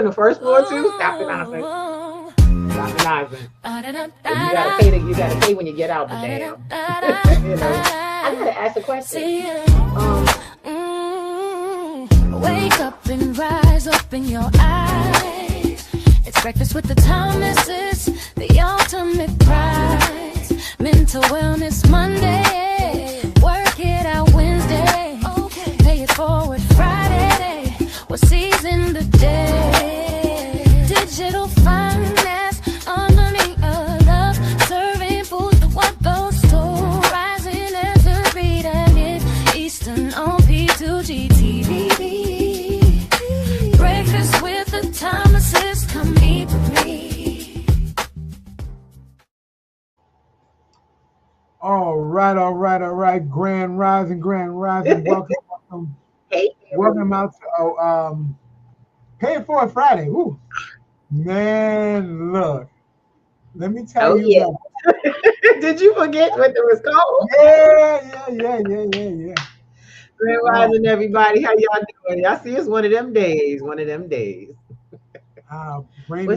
on the first floor too. Stop the nonsense. Stop the nonsense. You gotta pay when you get out, but damn. You know. I gotta ask a question. Wake up and rise, open your eyes. It's breakfast with the Thomases, the ultimate prize. Mental Wellness Monday, work it out Wednesday, pay it forward Friday, we're seizing the day. Digital finance, unlearning a love, serving food, what those two, rising as a read and it, Eastern on P2G TV. Breakfast with the Thomases, come eat with me. All right. Grand Rising. Welcome. Hey, Welcome out to Pay It Forward Friday. Ooh. Man, look. Let me tell you. Yeah. Did you forget what it was called? Yeah. Grand Rising, everybody. How y'all doing? Y'all see it's one of them days. What's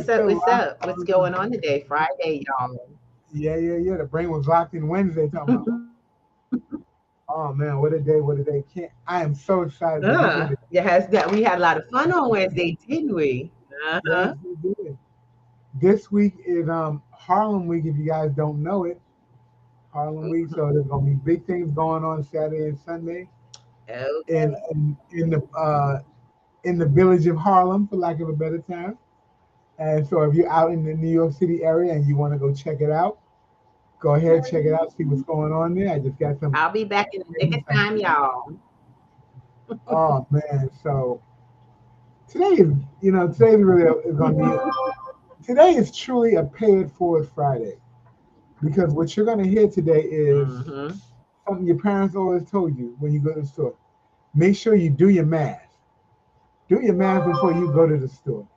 up? What's going on today? Friday, y'all. Yeah. The brain was locked in Wednesday. Talking about, oh man, what a day. I am so excited. We had a lot of fun on Wednesday, didn't we? Yes, we did. This week is Harlem Week, if you guys don't know it. Harlem Week, so there's gonna be big things going on Saturday and Sunday. Okay. In the village of Harlem, for lack of a better term. And so if you're out in the New York City area and you want to go check it out, go ahead, check it out, see what's going on there. I just got some. I'll be back in the nick of time, y'all. Oh man, so today is today is truly a Pay It Forward Friday, because what you're gonna hear today is something your parents always told you when you go to the store. Make sure you do your math. Do your math before you go to the store.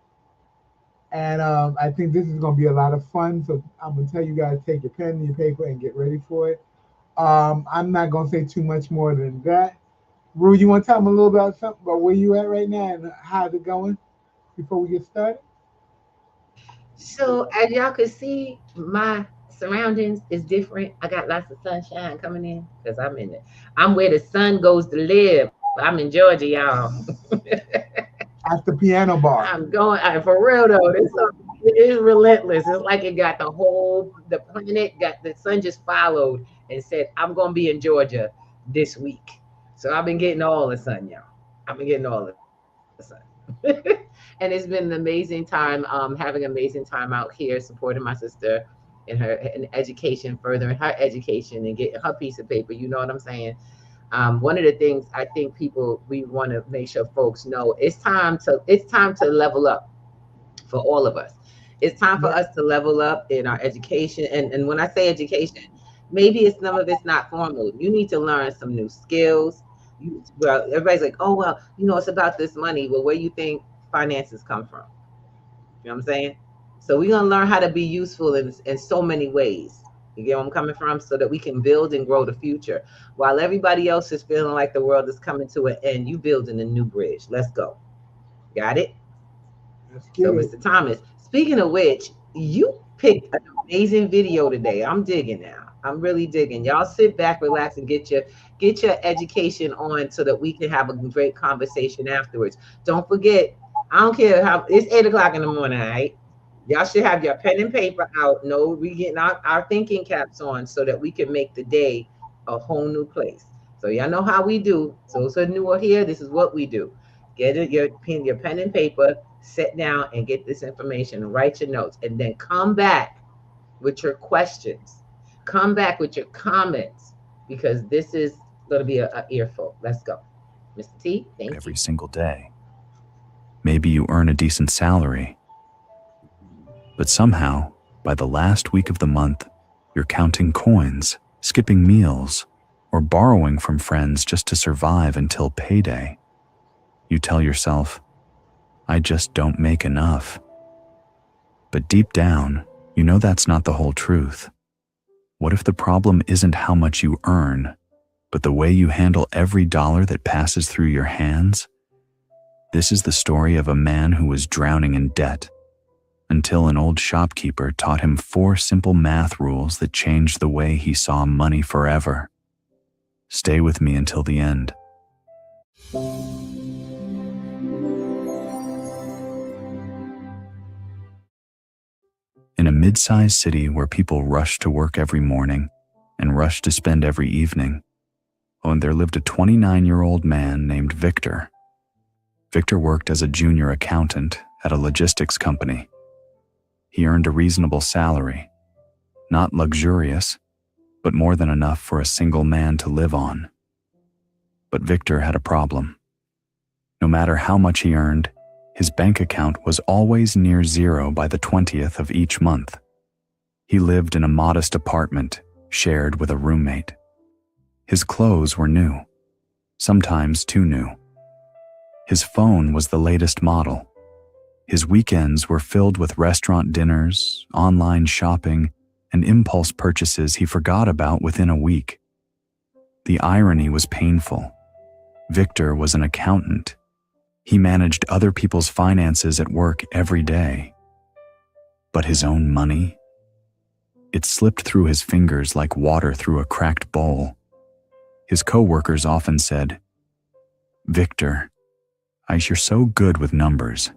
And I think this is going to be a lot of fun. So I'm going to tell you guys, take your pen and your paper and get ready for it. I'm not going to say too much more than that. Rue, you want to tell them a little about something about where you at right now and how's it going before we get started? So as y'all can see, my surroundings is different. I got lots of sunshine coming in because I'm where the sun goes to live. I'm in Georgia, y'all. At the piano bar. I'm going for real though. It is relentless. It's like it got the planet, got the sun just followed and said, I'm gonna be in Georgia this week. So I've been getting all the sun, y'all. I've been getting all the sun. And it's been an amazing time, having an amazing time out here supporting my sister in her education, furthering her education and getting her piece of paper. You know what I'm saying? One of the things I think we want to make sure folks know, it's time to level up for all of us. It's time for us to level up in our education. And when I say education, maybe some of it's not formal. You need to learn some new skills. Well, everybody's like, oh, well, it's about this money. Well, where you think finances come from? You know what I'm saying? So we're going to learn how to be useful in so many ways. You get where I'm coming from? So that we can build and grow the future. While everybody else is feeling like the world is coming to an end, you building a new bridge. Let's go. Got it? So, Mr. Thomas, speaking of which, you picked an amazing video today. I'm digging now. I'm really digging. Y'all sit back, relax, and get your education on so that we can have a great conversation afterwards. Don't forget, I don't care how, it's 8 o'clock in the morning, all right? Y'all should have your pen and paper out. No, we getting our thinking caps on so that we can make the day a whole new place. So y'all know how we do. So new here, this is what we do. Get your pen and paper, sit down and get this information and write your notes. And then come back with your questions. Come back with your comments, because this is going to be an earful. Let's go. Mr. T, thank you. Every single day. Maybe you earn a decent salary. But somehow, by the last week of the month, you're counting coins, skipping meals, or borrowing from friends just to survive until payday. You tell yourself, I just don't make enough. But deep down, you know that's not the whole truth. What if the problem isn't how much you earn, but the way you handle every dollar that passes through your hands? This is the story of a man who was drowning in debt until an old shopkeeper taught him 4 simple math rules that changed the way he saw money forever. Stay with me until the end. In a mid-sized city where people rush to work every morning and rush to spend every evening, there lived a 29-year-old man named Victor. Victor worked as a junior accountant at a logistics company. He earned a reasonable salary, not luxurious, but more than enough for a single man to live on. But Victor had a problem. No matter how much he earned, his bank account was always near zero by the 20th of each month. He lived in a modest apartment shared with a roommate. His clothes were new, sometimes too new. His phone was the latest model. His weekends were filled with restaurant dinners, online shopping, and impulse purchases he forgot about within a week. The irony was painful. Victor was an accountant. He managed other people's finances at work every day. But his own money? It slipped through his fingers like water through a cracked bowl. His coworkers often said, "Victor, you're so good with numbers.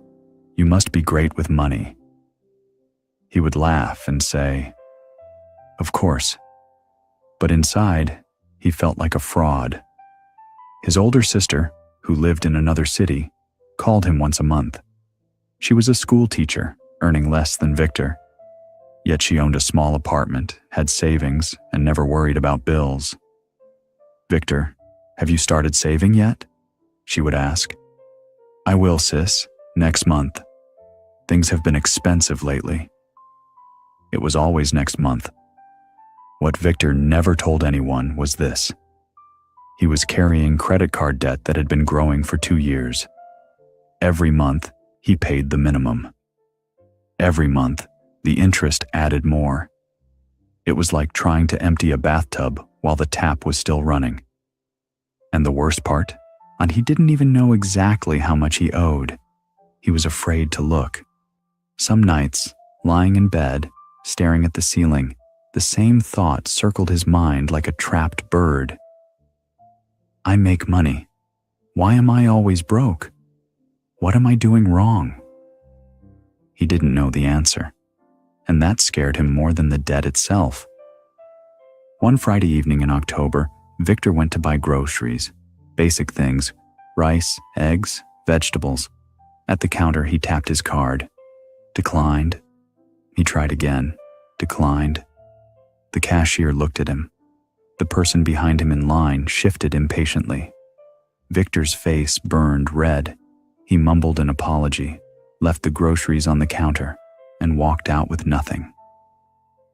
You must be great with money." He would laugh and say, "Of course." But inside, he felt like a fraud. His older sister, who lived in another city, called him once a month. She was a school teacher, earning less than Victor. Yet she owned a small apartment, had savings, and never worried about bills. "Victor, have you started saving yet?" she would ask. "I will, sis, next month. Things have been expensive lately." It was always next month. What Victor never told anyone was this. He was carrying credit card debt that had been growing for 2 years. Every month, he paid the minimum. Every month, the interest added more. It was like trying to empty a bathtub while the tap was still running. And the worst part? And he didn't even know exactly how much he owed. He was afraid to look. Some nights, lying in bed, staring at the ceiling, the same thought circled his mind like a trapped bird. "I make money. Why am I always broke? What am I doing wrong?" He didn't know the answer, and that scared him more than the debt itself. One Friday evening in October, Victor went to buy groceries, basic things, rice, eggs, vegetables. At the counter, he tapped his card. Declined. He tried again. Declined. The cashier looked at him. The person behind him in line shifted impatiently. Victor's face burned red. He mumbled an apology, left the groceries on the counter, and walked out with nothing.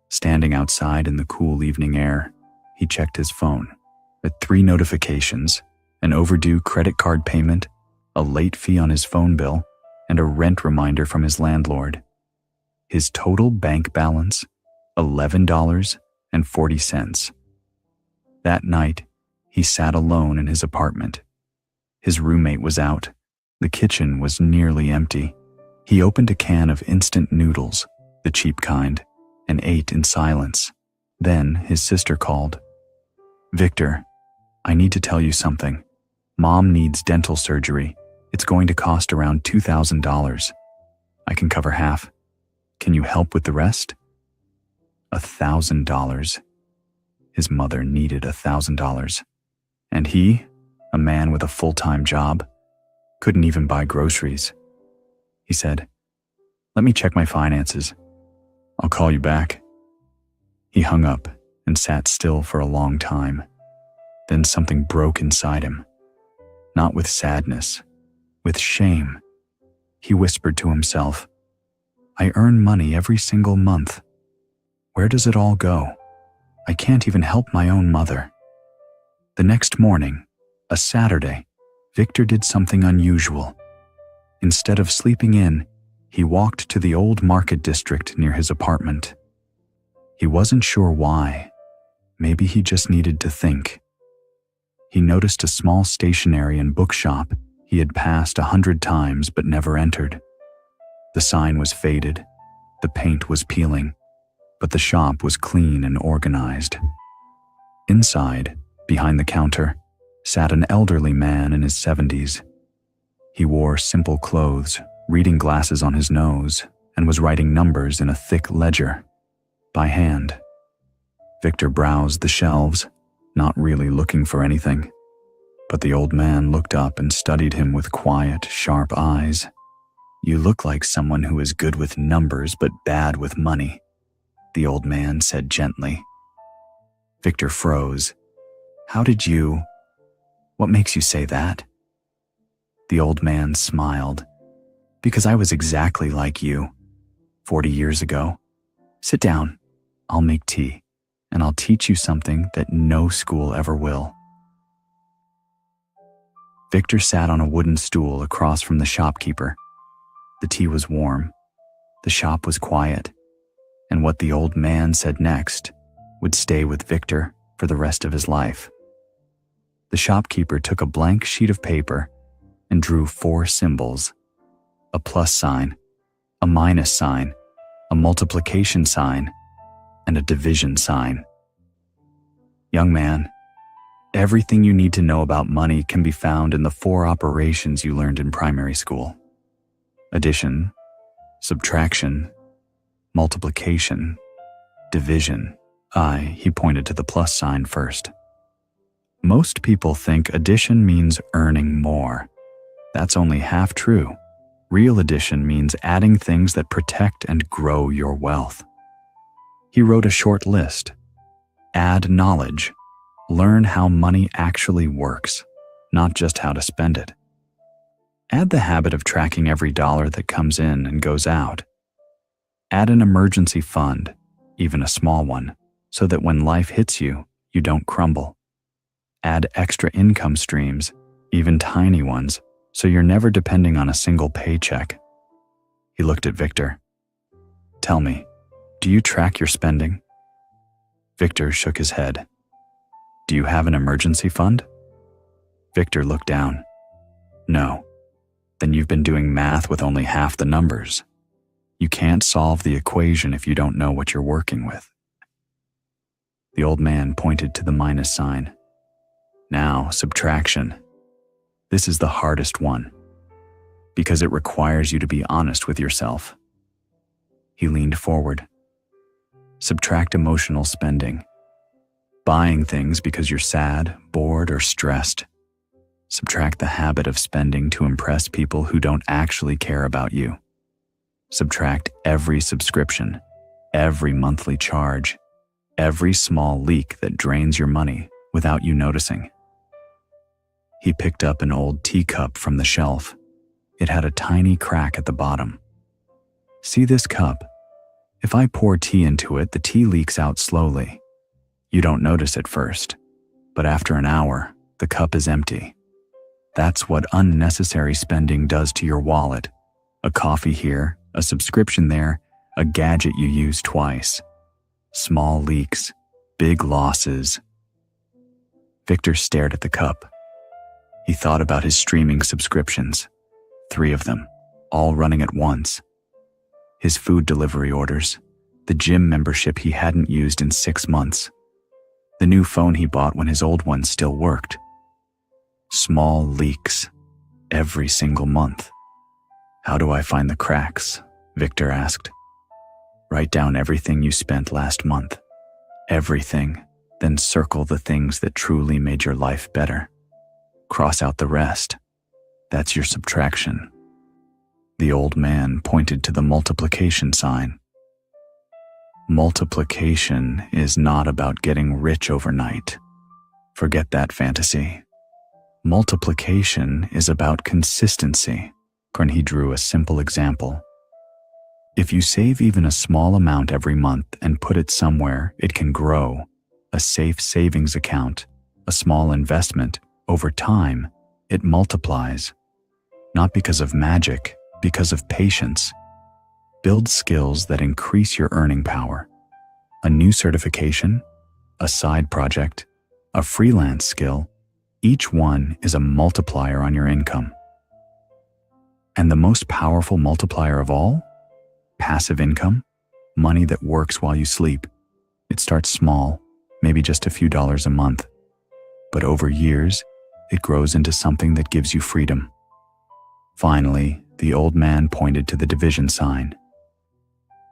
Standing outside in the cool evening air, he checked his phone. At 3 notifications, an overdue credit card payment, a late fee on his phone bill, and a rent reminder from his landlord. His total bank balance, $11.40. That night, he sat alone in his apartment. His roommate was out. The kitchen was nearly empty. He opened a can of instant noodles, the cheap kind, and ate in silence. Then his sister called. "Victor, I need to tell you something. Mom needs dental surgery. It's going to cost around $2,000. I can cover half. Can you help with the rest?" $1,000. His mother needed $1,000. And he, a man with a full-time job, couldn't even buy groceries. He said, "Let me check my finances. I'll call you back." He hung up and sat still for a long time. Then something broke inside him. Not with sadness, with shame. He whispered to himself, "I earn money every single month. Where does it all go? I can't even help my own mother." The next morning, a Saturday, Victor did something unusual. Instead of sleeping in, he walked to the old market district near his apartment. He wasn't sure why. Maybe he just needed to think. He noticed a small stationery and bookshop He had passed 100 times but never entered. The sign was faded, the paint was peeling, but the shop was clean and organized. Inside, behind the counter, sat an elderly man in his 70s. He wore simple clothes, reading glasses on his nose, and was writing numbers in a thick ledger, by hand. Victor browsed the shelves, not really looking for anything, but the old man looked up and studied him with quiet, sharp eyes. "You look like someone who is good with numbers but bad with money," the old man said gently. Victor froze. What makes you say that?" The old man smiled. "Because I was exactly like you, 40 years ago. Sit down, I'll make tea, and I'll teach you something that no school ever will." Victor sat on a wooden stool across from the shopkeeper. The tea was warm, the shop was quiet, and what the old man said next would stay with Victor for the rest of his life. The shopkeeper took a blank sheet of paper and drew 4 symbols: a plus sign, a minus sign, a multiplication sign, and a division sign. "Young man, everything you need to know about money can be found in the 4 operations you learned in primary school: addition, subtraction, multiplication, division." He pointed to the plus sign first. "Most people think addition means earning more. That's only half true. Real addition means adding things that protect and grow your wealth." He wrote a short list. Add knowledge. Learn how money actually works, not just how to spend it. Add the habit of tracking every dollar that comes in and goes out. Add an emergency fund, even a small one, so that when life hits you, you don't crumble. Add extra income streams, even tiny ones, so you're never depending on a single paycheck. He looked at Victor. "Tell me, do you track your spending?" Victor shook his head. "Do you have an emergency fund?" Victor looked down. "No." "Then you've been doing math with only half the numbers. You can't solve the equation if you don't know what you're working with." The old man pointed to the minus sign. "Now, subtraction. This is the hardest one, because it requires you to be honest with yourself." He leaned forward. "Subtract emotional spending. Buying things because you're sad, bored, or stressed. Subtract the habit of spending to impress people who don't actually care about you. Subtract every subscription, every monthly charge, every small leak that drains your money without you noticing." He picked up an old teacup from the shelf. It had a tiny crack at the bottom. "See this cup? If I pour tea into it, the tea leaks out slowly. You don't notice at first, but after an hour, the cup is empty. That's what unnecessary spending does to your wallet. A coffee here, a subscription there, a gadget you use twice. Small leaks, big losses." Victor stared at the cup. He thought about his streaming subscriptions, 3 of them, all running at once. His food delivery orders, the gym membership he hadn't used in 6 months, the new phone he bought when his old one still worked. Small leaks, every single month. "How do I find the cracks?" Victor asked. "Write down everything you spent last month. Everything, then circle the things that truly made your life better. Cross out the rest. That's your subtraction." The old man pointed to the multiplication sign. "Multiplication is not about getting rich overnight. Forget that fantasy. Multiplication is about consistency." And he drew a simple example. "If you save even a small amount every month and put it somewhere it can grow, a safe savings account, a small investment, over time, it multiplies. Not because of magic, because of patience. Build skills that increase your earning power. A new certification, a side project, a freelance skill, each one is a multiplier on your income. And the most powerful multiplier of all? Passive income, money that works while you sleep. It starts small, maybe just a few dollars a month. But over years, it grows into something that gives you freedom. Finally, the old man pointed to the division sign.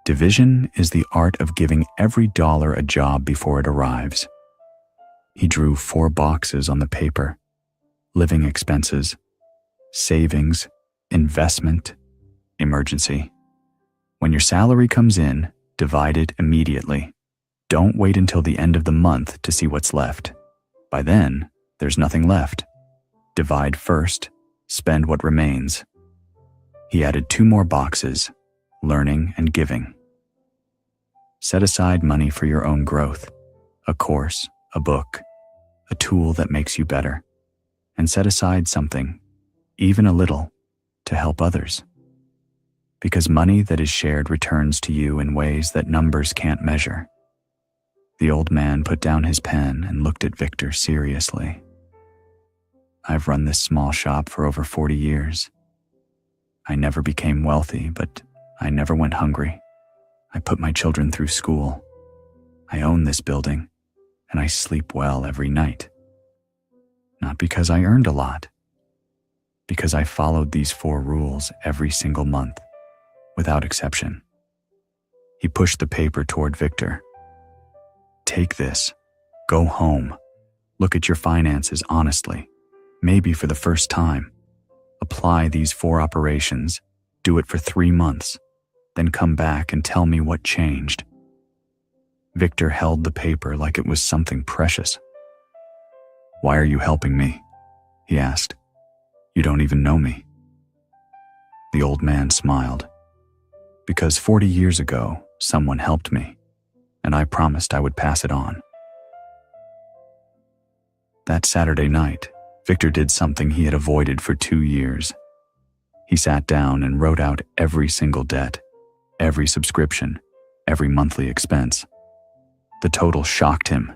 Division is the art of giving every dollar a job before it arrives. He drew 4 boxes on the paper: living expenses, savings, investment, emergency. When your salary comes in, divide it immediately. Don't wait until the end of the month to see what's left. By then, there's nothing left. Divide first, spend what remains. He added 2 more boxes: learning and giving. Set aside money for your own growth, a course, a book, a tool that makes you better, and set aside something, even a little, to help others. Because money that is shared returns to you in ways that numbers can't measure. The old man put down his pen and looked at Victor seriously. I've run this small shop for over 40 years. I never became wealthy, but I never went hungry. I put my children through school. I own this building, and I sleep well every night. Not because I earned a lot, because I followed these 4 rules every single month, without exception. He pushed the paper toward Victor. Take this, go home, look at your finances honestly, maybe for the first time. Apply these 4 operations, do it for 3 months, then come back and tell me what changed. Victor held the paper like it was something precious. Why are you helping me? He asked. You don't even know me. The old man smiled. Because 40 years ago, someone helped me, and I promised I would pass it on. That Saturday night, Victor did something he had avoided for 2 years. He sat down and wrote out every single debt, every subscription, every monthly expense. The total shocked him.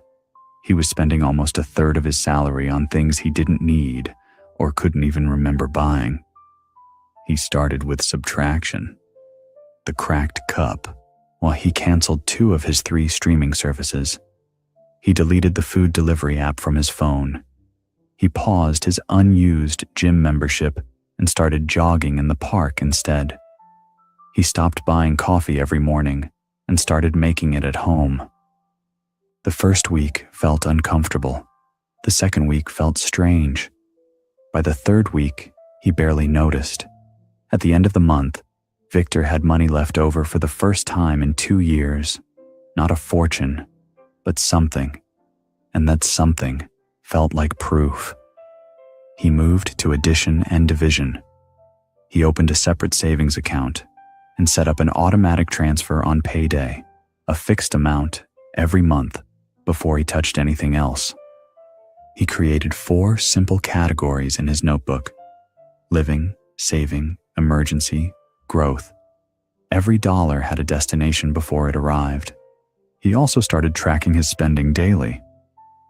He was spending almost a third of his salary on things he didn't need or couldn't even remember buying. He started with subtraction. The cracked cup, while he canceled 2 of his 3 streaming services. He deleted the food delivery app from his phone. He paused his unused gym membership and started jogging in the park instead. He stopped buying coffee every morning and started making it at home. The first week felt uncomfortable. The second week felt strange. By the 3rd week, he barely noticed. At the end of the month, Victor had money left over for the first time in 2 years. Not a fortune, but something. And that something felt like proof. He moved to addition and division. He opened a separate savings account and set up an automatic transfer on payday, a fixed amount every month before he touched anything else. He created 4 simple categories in his notebook: living, saving, emergency, growth. Every dollar had a destination before it arrived. He also started tracking his spending daily,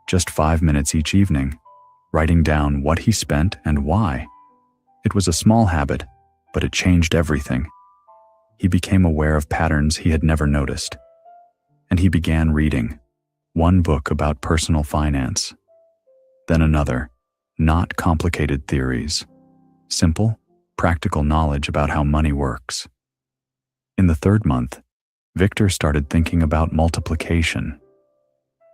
just 5 minutes each evening, writing down what he spent and why. It was a small habit, but it changed everything. He became aware of patterns he had never noticed. And he began reading 1 book about personal finance, then another, not complicated theories, simple, practical knowledge about how money works. In the 3rd month, Victor started thinking about multiplication.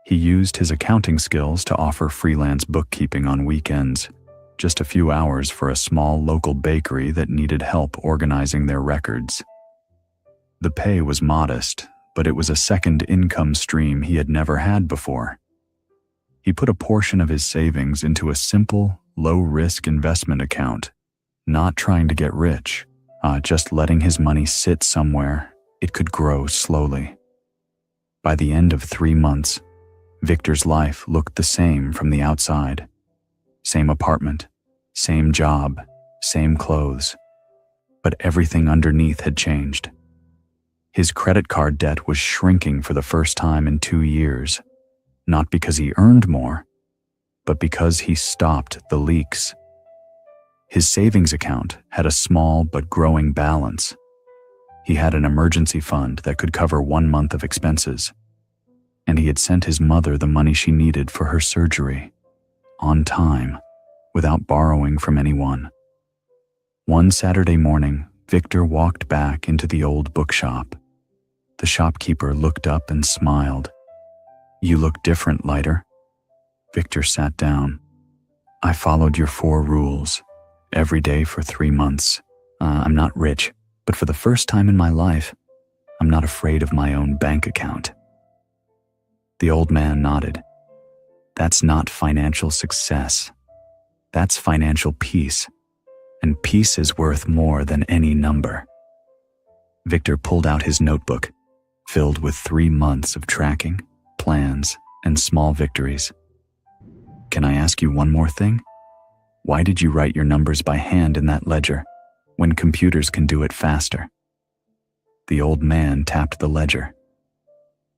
He used his accounting skills to offer freelance bookkeeping on weekends, just a few hours for a small local bakery that needed help organizing their records. The pay was modest, but it was a second income stream he had never had before. He put a portion of his savings into a simple, low-risk investment account, not trying to get rich, just letting his money sit somewhere it could grow slowly. By the end of 3 months, Victor's life looked the same from the outside. Same apartment, same job, same clothes. But everything underneath had changed. His credit card debt was shrinking for the first time in 2 years, not because he earned more, but because he stopped the leaks. His savings account had a small but growing balance. He had an emergency fund that could cover 1 month of expenses, and he had sent his mother the money she needed for her surgery, on time, without borrowing from anyone. One Saturday morning, Victor walked back into the old bookshop. The shopkeeper looked up and smiled. "You look different, Lighter." Victor sat down. "I followed your 4 rules, every day for 3 months. I'm not rich, but for the first time in my life, I'm not afraid of my own bank account." The old man nodded. "That's not financial success. That's financial peace, and peace is worth more than any number." Victor pulled out his notebook, filled with 3 months of tracking, plans, and small victories. "Can I ask you one more thing? Why did you write your numbers by hand in that ledger, when computers can do it faster?" The old man tapped the ledger.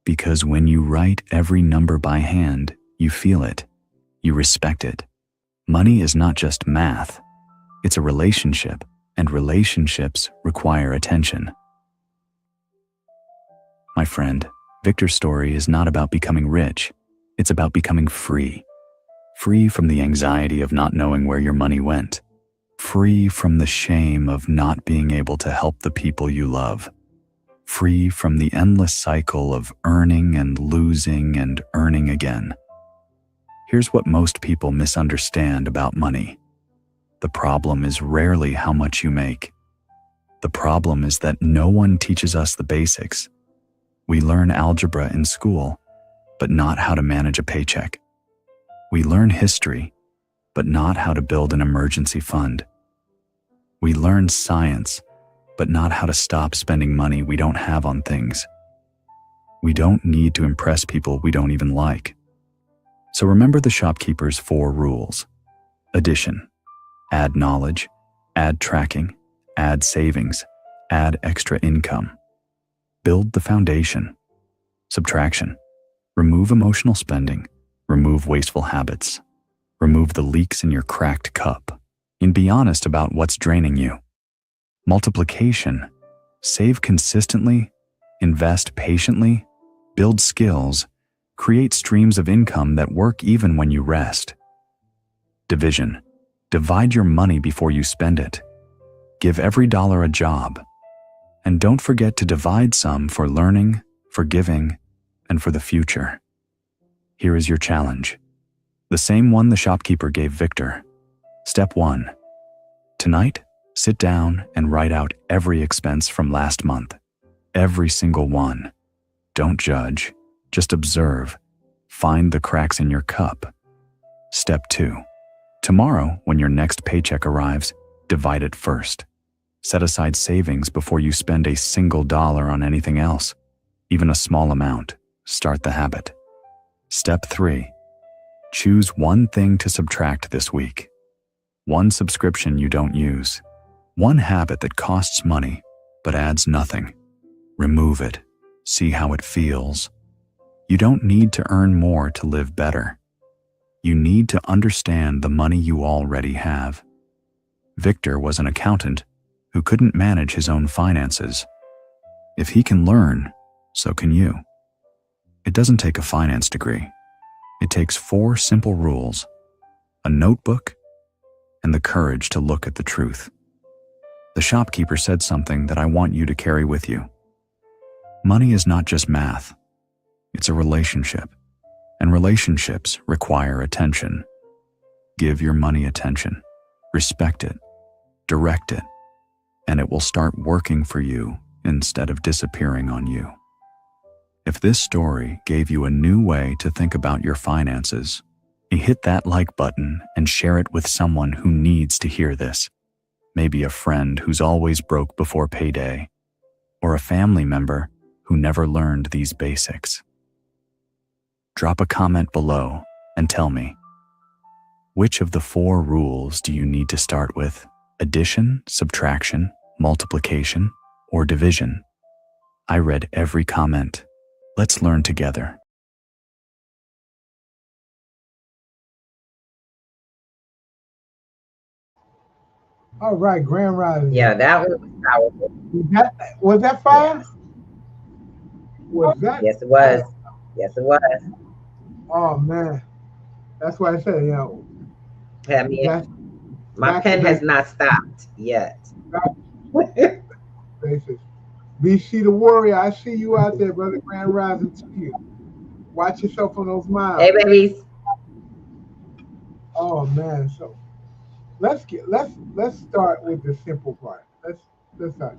"Because when you write every number by hand, you feel it, you respect it. Money is not just math, it's a relationship, and relationships require attention." My friend, Victor's story is not about becoming rich, it's about becoming free. Free from the anxiety of not knowing where your money went. Free from the shame of not being able to help the people you love. Free from the endless cycle of earning and losing and earning again. Here's what most people misunderstand about money. The problem is rarely how much you make. The problem is that no one teaches us the basics. We learn algebra in school, but not how to manage a paycheck. We learn history, but not how to build an emergency fund. We learn science, but not how to stop spending money we don't have on things. We don't need to impress people we don't even like. So remember the shopkeeper's 4 rules. Addition. Add knowledge. Add tracking. Add savings. Add extra income. Build the foundation. Subtraction. Remove emotional spending. Remove wasteful habits. Remove the leaks in your cracked cup. And be honest about what's draining you. Multiplication. Save consistently. Invest patiently. Build skills. Create streams of income that work even when you rest. Division. Divide your money before you spend it. Give every dollar a job. And don't forget to divide some for learning, for giving, and for the future. Here is your challenge. The same one the shopkeeper gave Victor. Step 1. Tonight, sit down and write out every expense from last month. Every single one. Don't judge, just observe. Find the cracks in your cup. Step 2. Tomorrow, when your next paycheck arrives, divide it first. Set aside savings before you spend a single dollar on anything else. Even a small amount. Start the habit. Step 3. Choose one thing to subtract this week. One subscription you don't use. One habit that costs money but adds nothing. Remove it. See how it feels. You don't need to earn more to live better. You need to understand the money you already have. Victor was an accountant who couldn't manage his own finances. If he can learn, so can you. It doesn't take a finance degree. It takes 4 simple rules, a notebook, and the courage to look at the truth. The shopkeeper said something that I want you to carry with you. Money is not just math. It's a relationship, and relationships require attention. Give your money attention, respect it, direct it, and it will start working for you instead of disappearing on you. If this story gave you a new way to think about your finances, hit that like button and share it with someone who needs to hear this. Maybe a friend who's always broke before payday, or a family member who never learned these basics. Drop a comment below and tell me, which of the 4 rules do you need to start with? Addition, subtraction, multiplication, or division? I read every comment. Let's learn together. All right, Grand Rising, Yeah, y'all. that one was powerful. Was that fire? Yes. Was that Yes, it fire? was. Yes, it was. Oh man, that's why I said, Had me. that's My back to pen has basics. not stopped yet. Back to basics. BC the warrior, I see you out there, brother. Grand Rising to you. Watch yourself on those Hey, miles. babies. Oh man, so let's start with the simple part. Let's start.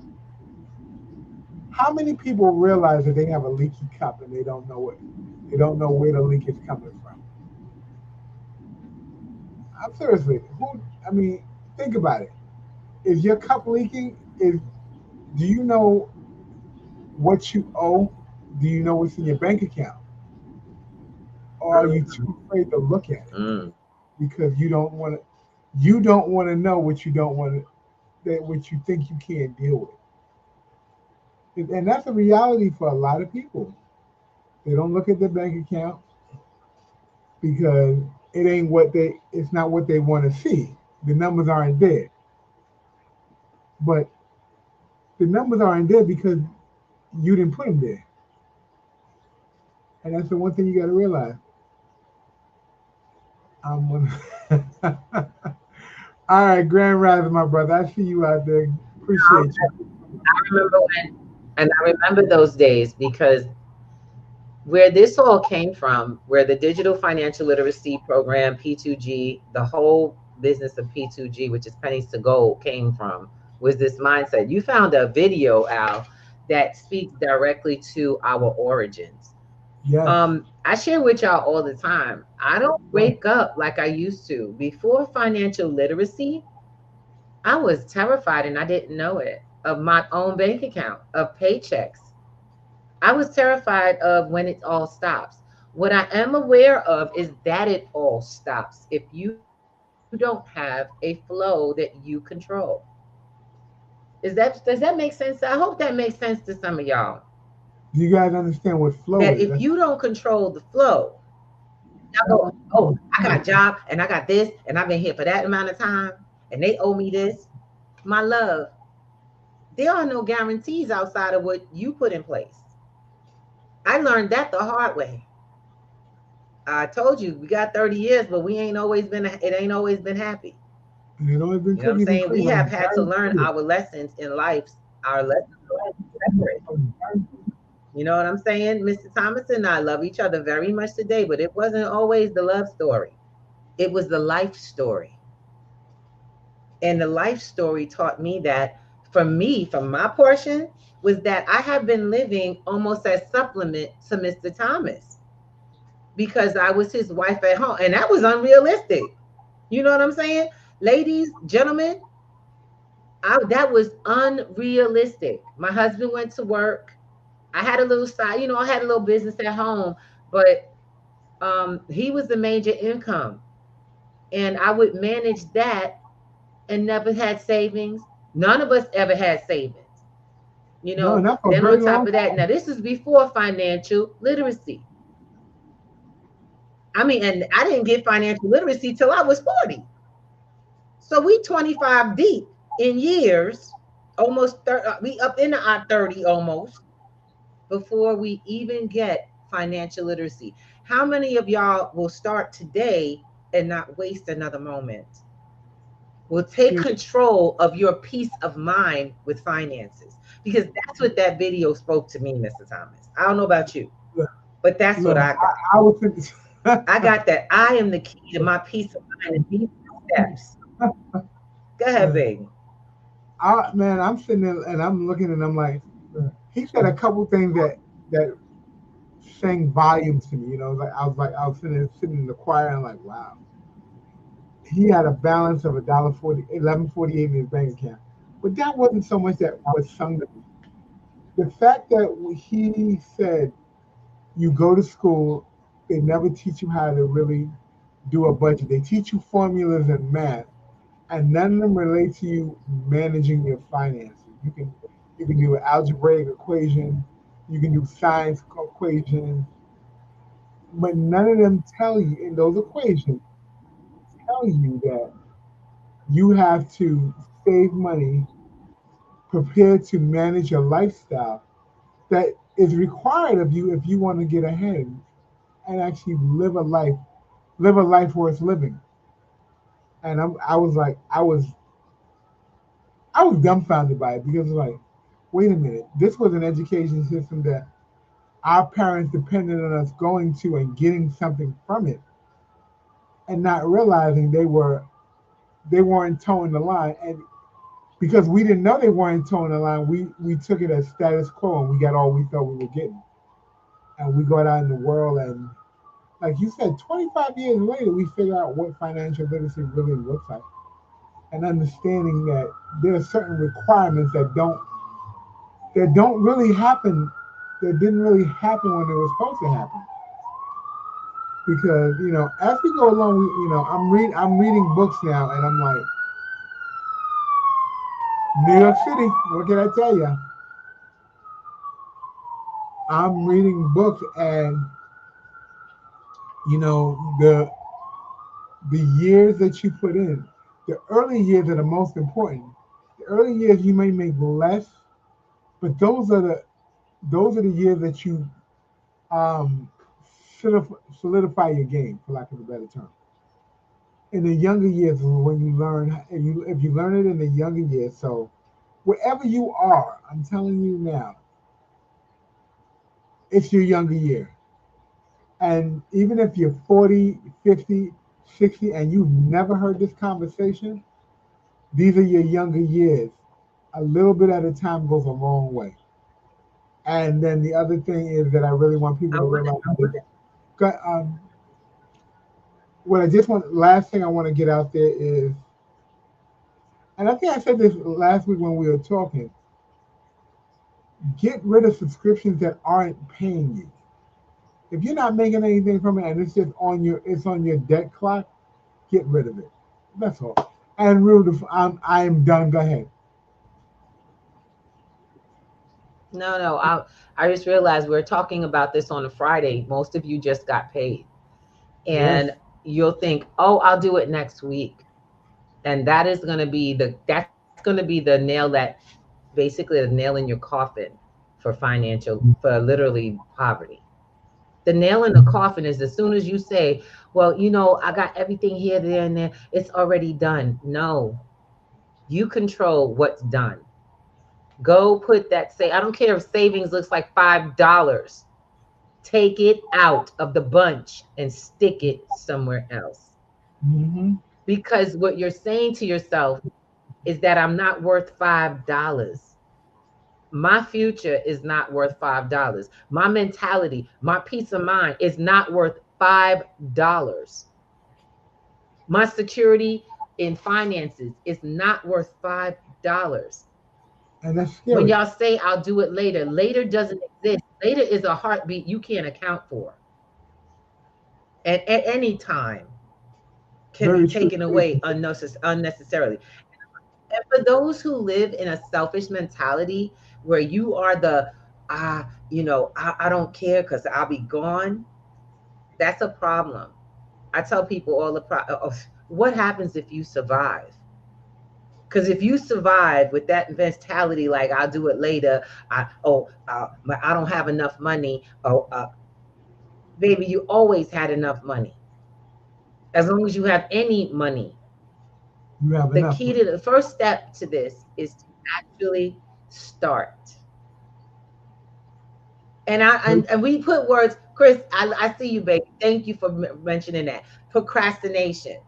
How many people realize that they have a leaky cup and they don't know where the leak is coming from? I'm seriously, who? I mean, think about it. Is your cup leaking? Is Do you know what you owe? Do you know what's in your bank account? Or are you too afraid to look at it Mm. because you don't want to know what you don't want to that what you think you can't deal with? And that's a reality for a lot of people. They don't look at their bank account because it's not what they want to see. The numbers aren't there. But the numbers aren't there because you didn't put them there. And that's the one thing you got to realize. I'm one. All right, Grand Rising, my brother. I see you out there. Appreciate you. I remember when, and I remember those days because where this all came from, where the digital financial literacy program, P2G, the whole business of P2G, which is pennies to gold, came from, was this mindset. You found a video, Al, that speaks directly to our origins. Yes. I share with y'all all the time. I don't wake up like I used to. Before financial literacy, I was terrified and I didn't know it of my own bank account, of paychecks. I was terrified of when it all stops. What I am aware of is that it all stops if you don't have a flow that you control. Does that make sense? I hope that makes sense to some of y'all. Do you guys understand what That flow if is? you don't control the flow, y'all go, oh, I got a job and I got this and I've been here for that amount of time and they owe me this. My love, there are no guarantees outside of what you put in place. I learned that the hard way. I told you we got 30 years, but we ain't always been it ain't always been happy. It's always been You know what I'm cookies and saying? We cream. have had to learn our lessons in life, our lessons in life separate. You know what I'm saying? Mr. Thomas and I love each other very much today, but it wasn't always the love story. It was the life story. And the life story taught me that for me, from my portion, was that I have been living almost as supplement to Mr. Thomas because I was his wife at home. And that was unrealistic. You know what I'm saying? Ladies, gentlemen, that was unrealistic. My husband went to work. I had a little side, I had a little business at home, but he was the major income. And I would manage that and never had savings. None of us ever had savings. No, not for a Then on very top long of that, now time. this is before financial literacy. I mean, and I didn't get financial literacy till I was 40. So we 25 deep in years, almost 30, we up into our 30 almost before we even get financial literacy. How many of y'all will start today and not waste another moment? Will take See, control of your peace of mind with finances. Because that's what that video spoke to me, Mr. Thomas. I don't know about you, look, but that's what look, I got. I was thinking, I got that I am the key to my peace of mind and these steps. Go ahead, baby. man, I'm sitting there and I'm looking and I'm like, he said a couple things that sang volumes to me. Like I was sitting in the choir and like, wow. He had a balance of $11.48 in his bank account. But that wasn't so much that was sung to me. The fact that he said you go to school, they never teach you how to really do a budget. They teach you formulas and math, and none of them relate to you managing your finances. You can do an algebraic equation, you can do science equations, but none of them tell you in those equations tell you that you have to save money, prepared to manage a lifestyle that is required of you if you want to get ahead and actually live a life worth living. And I was like, I was dumbfounded by it because it's like, wait a minute, this was an education system that our parents depended on us going to and getting something from it, and not realizing they weren't towing the line. And because we didn't know they weren't towing the line, we took it as status quo and we got all we thought we were getting. And we got out in the world and, like you said, 25 years later, we figure out what financial literacy really looks like, and understanding that there are certain requirements that don't really happen, that didn't really happen when it was supposed to happen. Because as we go along, I'm reading books now, and I'm like, New York City. What can I tell you? I'm reading books, and the years that you put in, the early years are the most important. The early years you may make less, but those are the years that you um, solidify your game, for lack of a better term. In the younger years is when you learn, and if you learn it in the younger years. So wherever you are, I'm telling you now, it's your younger year. And even if you're 40, 50, 60, and you've never heard this conversation, these are your younger years. A little bit at a time goes a long way. And then the other thing is that I really want people I to want realize that, what I just want, last thing I want to get out there is, and I think I said this last week when we were talking, get rid of subscriptions that aren't paying you. If you're not making anything from it and it's on your debt clock, get rid of it. That's all. And Rude, I'm done. Go ahead. no. I just realized we're talking about this on a Friday. Most of you just got paid, Yes. and you'll think, "Oh, I'll do it next week," and that's going to be the nail that basically the nail in your coffin for literally poverty. The nail in the coffin is as soon as you say, "Well, I got everything here, there, and there. It's already done." No, you control what's done. Go put that, say, I don't care if savings looks like $5. Take it out of the bunch and stick it somewhere else. Mm-hmm. Because what you're saying to yourself is that I'm not worth $5. My future is not worth $5. My mentality, my peace of mind is not worth $5. My security in finances is not worth $5. And that's When scary. y'all say I'll do it later, later doesn't exist. Later is a heartbeat you can't account for. And at any time can be Very true. taken away unnecessarily. And for those who live in a selfish mentality where you are I don't care because I'll be gone, that's a problem. I tell people what happens if you survive? Because if you survive with that mentality, like I'll do it later, I don't have enough money. Baby, you always had enough money. As long as you have any money, You have the enough. key to the first step to this is to actually start. And we put words, Chris. I see you, baby. Thank you for mentioning that. Procrastination.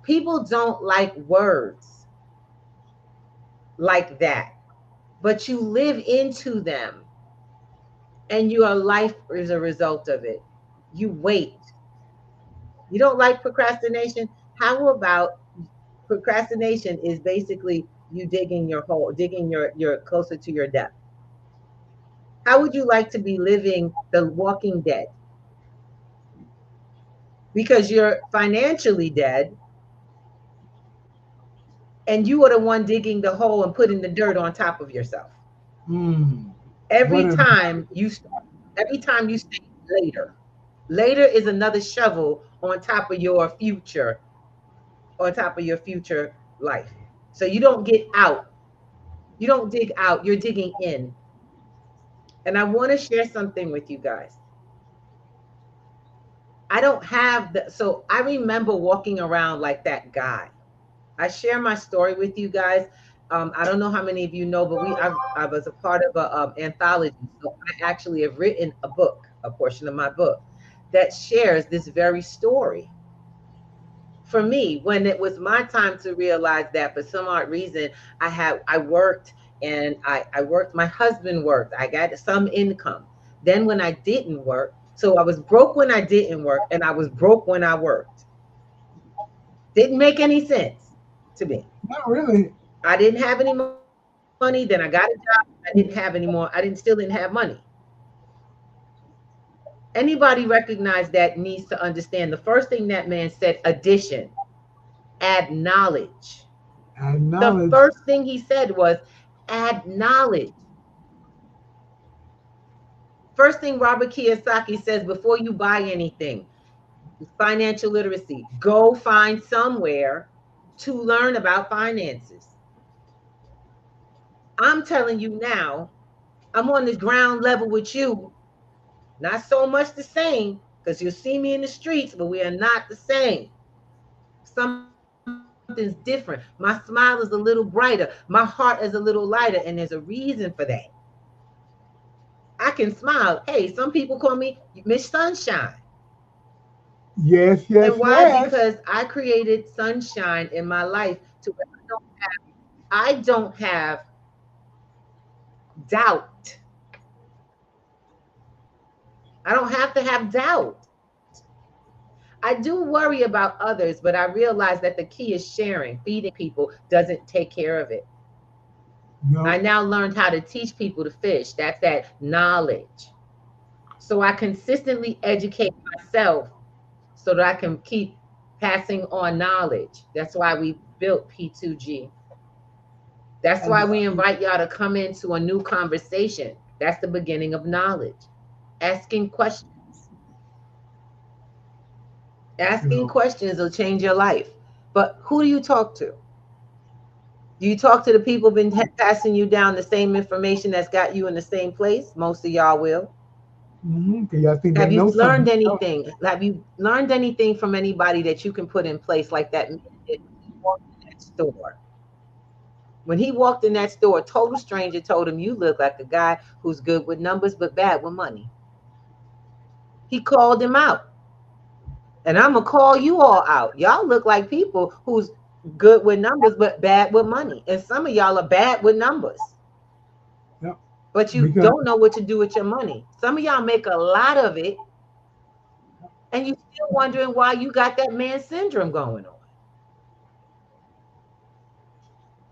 People don't like words like that, but you live into them, and your life is a result of it. You wait. You don't like procrastination? How about procrastination is basically you digging your hole, digging your closer to your death. How would you like to be living the walking dead? Because you're financially dead and you are the one digging the hole and putting the dirt on top of yourself. Mm. What Every a time you start, every time you say later. Later is another shovel on top of your future life. So you don't get out. You don't dig out, you're digging in. And I want to share something with you guys. I don't have the, so I remember walking around like that guy. I share my story with you guys. I don't know how many of you know, but I was a part of a anthology. So I actually have written a book, a portion of my book that shares this very story. For me, when it was my time to realize that for some odd reason, I worked and I worked, my husband worked, I got some income. Then when I didn't work, so I was broke when I didn't work, and I was broke when I worked. Didn't make any sense to me. Not really. I didn't have any money, then I got a job, I didn't have any more, still didn't have money. Anybody recognize that needs to understand the first thing that man said, addition, add knowledge. And The knowledge. first thing he said was add knowledge. First thing Robert Kiyosaki says before you buy anything, financial literacy, go find somewhere to learn about finances. I'm telling you now, I'm on this ground level with you, not so much the same, because you'll see me in the streets, but we are not the same. Something's different. My smile is a little brighter. My heart is a little lighter, and there's a reason for that. I can smile. Hey, some people call me Miss Sunshine. Yes, And yes, why? yes. Because I created sunshine in my life to where I don't have doubt. I don't have to have doubt. I do worry about others, but I realize that the key is sharing. Feeding people doesn't take care of it. I No. now learned how to teach people to fish. That's that knowledge. So I consistently educate myself so that I can keep passing on knowledge. That's why we built P2G. That's And why we invite y'all to come into a new conversation. That's the beginning of knowledge. Asking questions. you Asking know, questions will change your life. But who do you talk to? Do you talk to the people been passing you down the same information that's got you in the same place? Most of y'all will. because y'all think they Have you know learned something. No. anything? Have you learned anything from anybody that you can put in place like that man did when he walked in that store? When he walked in that store, a total stranger told him, "You look like a guy who's good with numbers but bad with money." He called him out. And I'm gonna call you all out. Y'all look like people who's good with numbers but bad with money. And some of y'all are bad with numbers, Yeah. but you Because don't know what to do with your money. Some of y'all make a lot of it, and you still wondering why you got that man syndrome going on.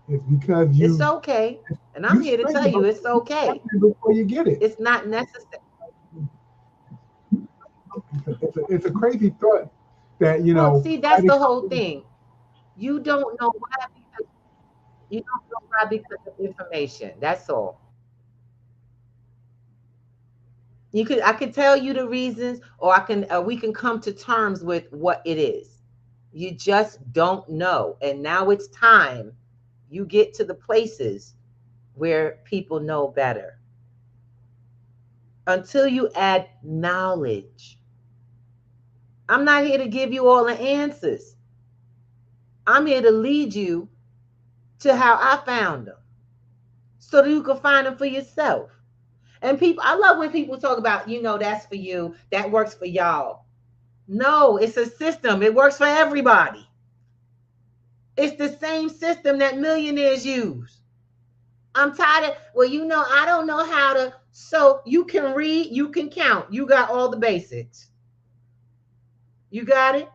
it's because It's okay. And I'm you here to spend tell you about it's okay. before you get it. It's not necessary. It's a crazy thought that Well, see, that's private the whole companies. thing. You don't know why because you don't know why because of information. That's all. I could tell you the reasons, or I can we can come to terms with what it is. You just don't know. And now it's time you get to the places where people know better. Until you add knowledge. I'm not here to give you all the answers. I'm here to lead you to how I found them so that you can find them for yourself. And people, I love when people talk about, that's for you, that works for y'all. No, it's a system. It works for everybody. It's the same system that millionaires use. I'm tired of, well, I don't know how to. So you can read, you can count. You got all the basics. You got it?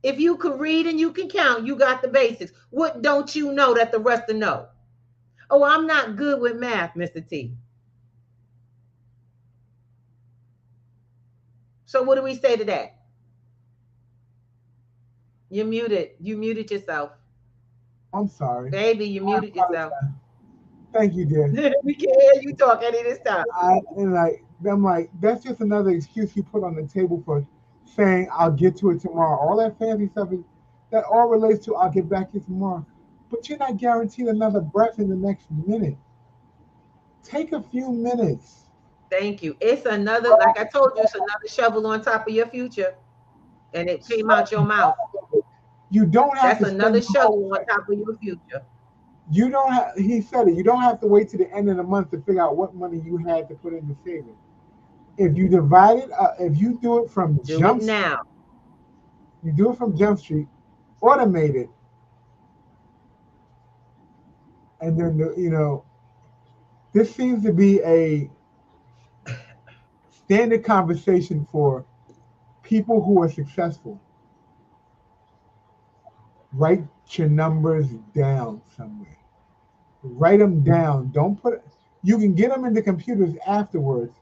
If you can read and you can count, you got the basics. What don't you know that the rest of know? Oh, I'm not good with math, Mr. T. So what do we say to that? You're muted. You muted yourself. I'm sorry. Baby, you I muted yourself. apologize. Thank you, dear. We can't hear you talk any of this time. I'm like, that's just another excuse you put on the table for saying I'll get to it tomorrow. All that fancy stuff that all relates to I'll get back to it tomorrow. but you're not guaranteed another breath in the next minute. Take a few minutes. Thank you. It's another, like I told you, it's another shovel on top of your future, and it came out your mouth. You don't have That's to spend another the whole shovel on top of your future. you don't have he said it, you don't have to wait to the end of the month to figure out what money you had to put in the savings. If you divide it, if you do it from Do it Jump Street, now. you do it from Jump Street, automate it, and then this seems to be a standard conversation for people who are successful. Write your numbers down somewhere. Write them down. Don't put. You can get them in the computers afterwards,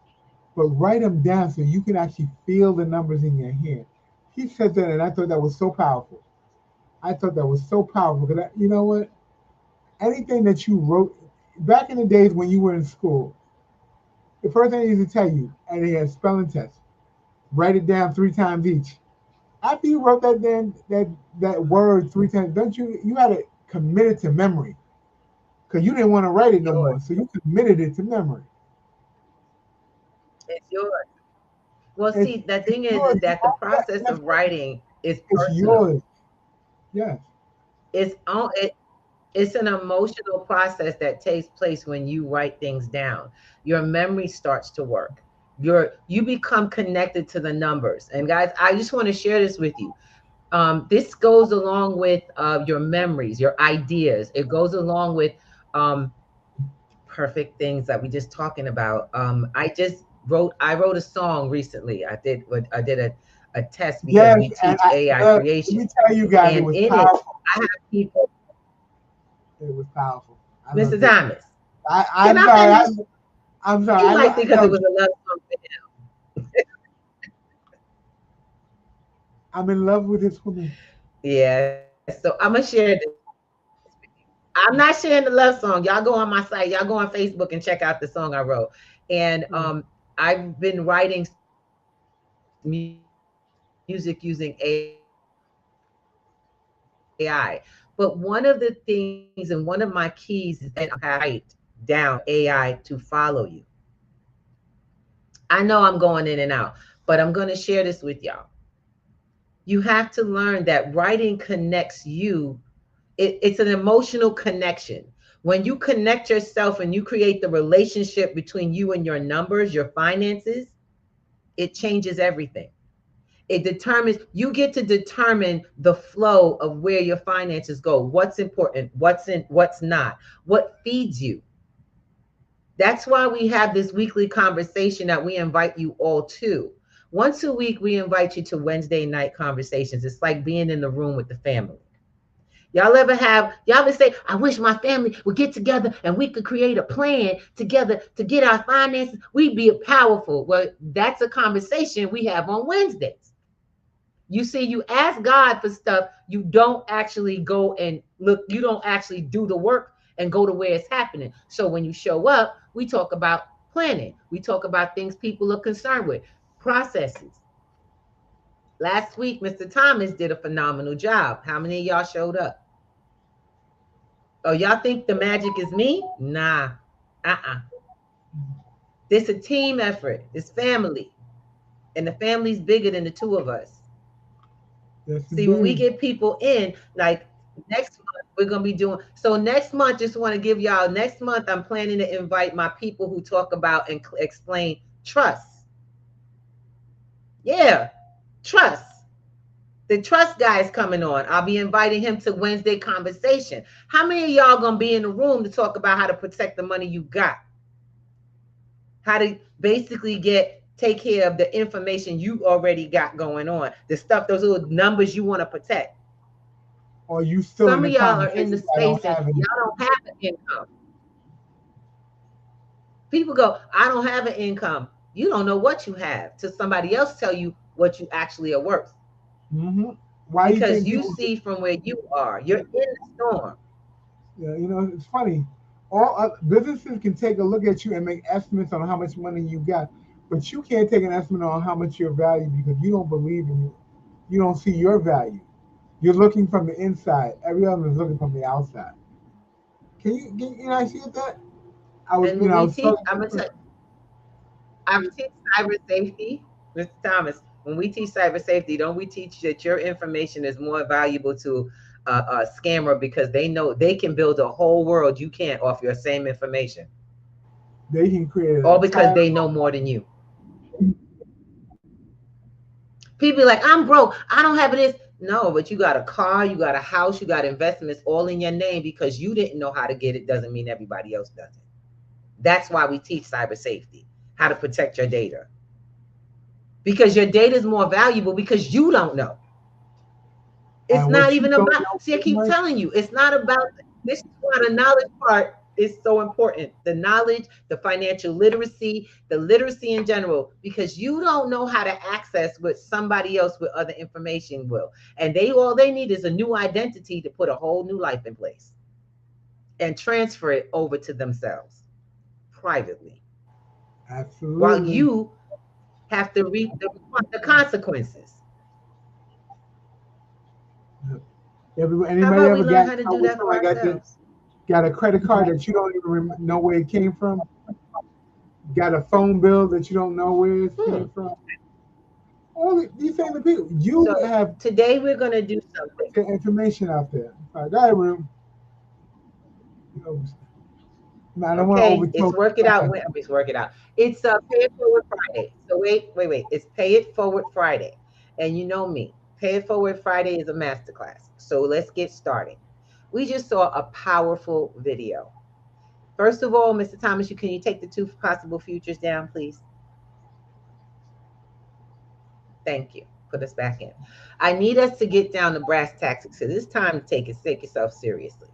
but write them down so you can actually feel the numbers in your hand. He said that, and I thought that was so powerful. I thought that was so powerful because you know what? Anything that you wrote back in the days when you were in school, the first thing they used to tell you, and they had spelling tests, write it down 3 times each. After you wrote that word 3 times, don't you had to commit it to memory because you didn't want to write it no Yours. more, so you committed it to memory. It's yours. Well, It's, see, the it's thing is yours. You that the own that. process That's of what writing is it's personal. yours. Yes. It's on it. It's an emotional process that takes place when you write things down. Your memory starts to work. You become connected to the numbers. And guys, I just want to share this with you. This goes along with your memories, your ideas. It goes along with um, perfect things that we just talking about. I wrote a song recently. I did a test because Yes, we and teach AI let creation. me tell you guys, it And was in it, powerful. I have people, It was powerful. I Mr. loved it. Thomas. I, Can I'm I sorry. finish? I'm sorry. He liked it I because it love was you. a love song for him. I'm in love with this woman. Yeah. So I'm gonna share this with you. I'm not sharing the love song. Y'all go on my site. Y'all go on Facebook and check out the song I wrote. And Mm. I've been writing music using AI. But one of the things and one of my keys is that you have to write down AI to follow you. I know I'm going in and out, but I'm going to share this with y'all. You have to learn that writing connects you. It's an emotional connection. When you connect yourself and you create the relationship between you and your numbers, your finances, it changes everything. It determines, you get to determine the flow of where your finances go, what's important, what's not, what feeds you. That's why we have this weekly conversation that we invite you all to. Once a week, we invite you to Wednesday night conversations. It's like being in the room with the family. Y'all ever say, I wish my family would get together and we could create a plan together to get our finances? We'd be powerful. Well, that's a conversation we have on Wednesdays. You see, you ask God for stuff, you don't actually go and look, you don't actually do the work and go to where it's happening. So when you show up, we talk about planning, we talk about things people are concerned with, processes. Last week, Mr. Thomas did a phenomenal job. How many of y'all showed up? Oh, y'all think the magic is me? Nah. Uh-uh. This a team effort. It's family. And the family's bigger than the two of us. Yes, See, when we indeed. get people in, like next month, we're gonna be doing so next month, just want to give y'all next month, I'm planning to invite my people who talk about and explain trust. Yeah, trust. The trust guy is coming on. I'll be inviting him to Wednesday conversation. How many of y'all gonna be in the room to talk about how to protect the money you got? How to basically take care of the information you already got going on, the stuff, those little numbers you want to protect. Or you still in Some the of y'all are in conversation the I don't space and have y'all anything. don't have an income. People go, I don't have an income. You don't know what you have till somebody else tell you what you actually are worth. Hmm. Why you Because think you people? see from where you are, you're in the storm. Yeah, it's funny. All businesses can take a look at you and make estimates on how much money you got, but you can't take an estimate on how much you're valued because you don't believe in you. You don't see your value. You're looking from the inside. Every other is looking from the outside. Can I see that? And when I we was teach, talking I'm gonna tell I teach cyber safety, Mr. Thomas. When we teach cyber safety, don't we teach that your information is more valuable to a scammer because they know they can build a whole world you can't off your same information, they can create an all because entire they know more than you. People be like, I'm broke. I don't have this. No, but you got a car, you got a house, you got investments all in your name because you didn't know how to get it. Doesn't mean everybody else doesn't. That's why we teach cyber safety, how to protect your data. Because your data is more valuable because you don't know. It's and not what you even don't about, know see, I too keep much. telling you, it's not about, this is why the knowledge part is so important. The knowledge, the financial literacy, the literacy in general, because you don't know how to access what somebody else with other information will. And all they need is a new identity to put a whole new life in place and transfer it over to themselves privately, while Absolutely. you have to reap the consequences. How Anybody about we ever learn got how to do with that for somebody ourselves? got a credit card that you don't even know where it came from? Got a phone bill that you don't know where it Hmm. came from? All these things, the people you So have today we're going to do something. the information out there. All right, room. You know, I don't want to Okay, overtalk it's work it out. It's work it out. It's Pay It Forward Friday. So wait. It's Pay It Forward Friday, and you know me. Pay It Forward Friday is a masterclass. So let's get started. We just saw a powerful video. First of all, Mr. Thomas, can you take the two possible futures down, please? Thank you. Put us back in. I need us to get down to brass tacks because it's time to take yourself seriously.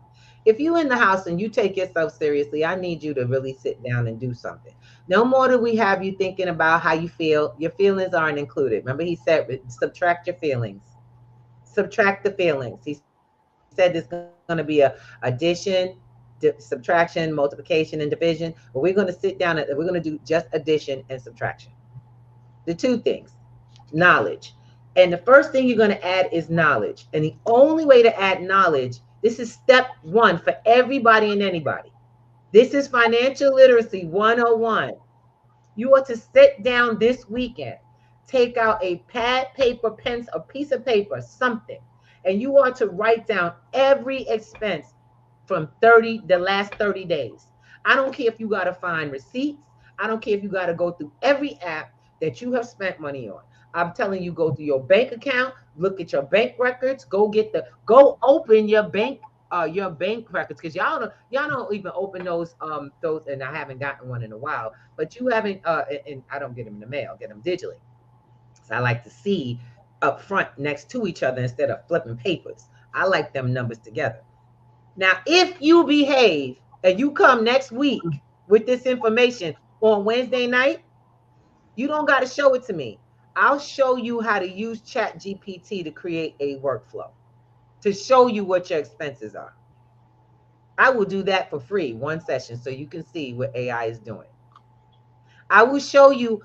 If you in the house and you take yourself seriously, I need you to really sit down and do something. No more do we have you thinking about how you feel. Your feelings aren't included. Remember, he said subtract your feelings. Subtract the feelings. He said there's going to be a addition, subtraction, multiplication, and division. But we're going to sit down and we're going to do just addition and subtraction. The two things, knowledge. And the first thing you're going to add is knowledge. And the only way to add knowledge, this is step one for everybody and anybody. This is financial literacy 101. You are to sit down this weekend, take out a pad, paper, pens, a piece of paper, something, and you are to write down every expense from the last 30 days. I don't care if you got to find receipts. I don't care if you got to go through every app that you have spent money on. I'm telling you, go through your bank account, look at your bank records, go open your bank records because y'all don't even open those, and I haven't gotten one in a while, but you haven't and I don't get them in the mail, get them digitally. So I like to see up front next to each other instead of flipping papers. I like them numbers together. Now, if you behave and you come next week with this information on Wednesday night, you don't got to show it to me. I'll show you how to use Chat GPT to create a workflow to show you what your expenses are. I will do that for free, one session, so you can see what AI is doing. I will show you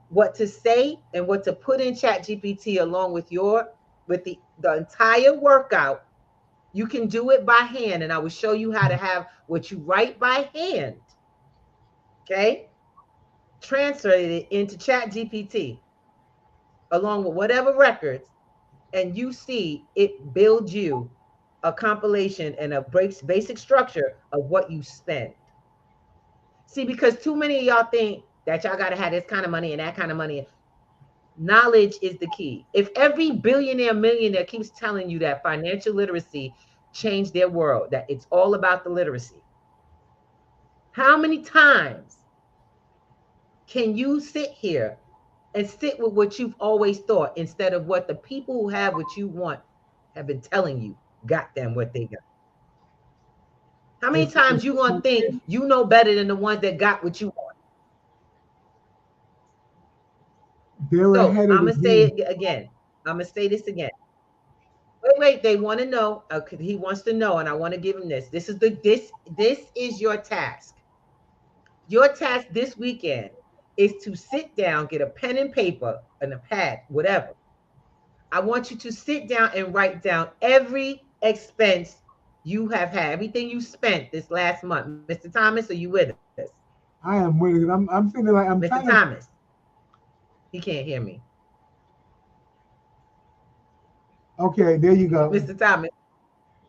what to say and what to put in Chat GPT along with the entire workout. You can do it by hand, and I will show you how to have what you write by hand. Okay, translate it into Chat GPT along with whatever records, and you see it builds you a compilation and a basic structure of what you spend. See, because too many of y'all think that y'all got to have this kind of money and that kind of money. Knowledge is the key. If every billionaire, millionaire keeps telling you that financial literacy changed their world, that it's all about the literacy, how many times can you sit here and sit with what you've always thought instead of what the people who have what you want have been telling you got them what they got? How many times it's you gonna think you know better than the ones that got what you want? they're So ahead of I'm the gonna say game. it again. I'm gonna say this again. Wait. They want to know. He wants to know, and I want to give him this. This is your task. Your task this weekend is to sit down, get a pen and paper and a pad, whatever. I want you to sit down and write down every expense you have had, everything you spent this last month. Mr. Thomas, are you with us? I am with it. I'm feeling like I'm Mr. trying to. Thomas, he can't hear me. Okay, there you go. Mr. Thomas,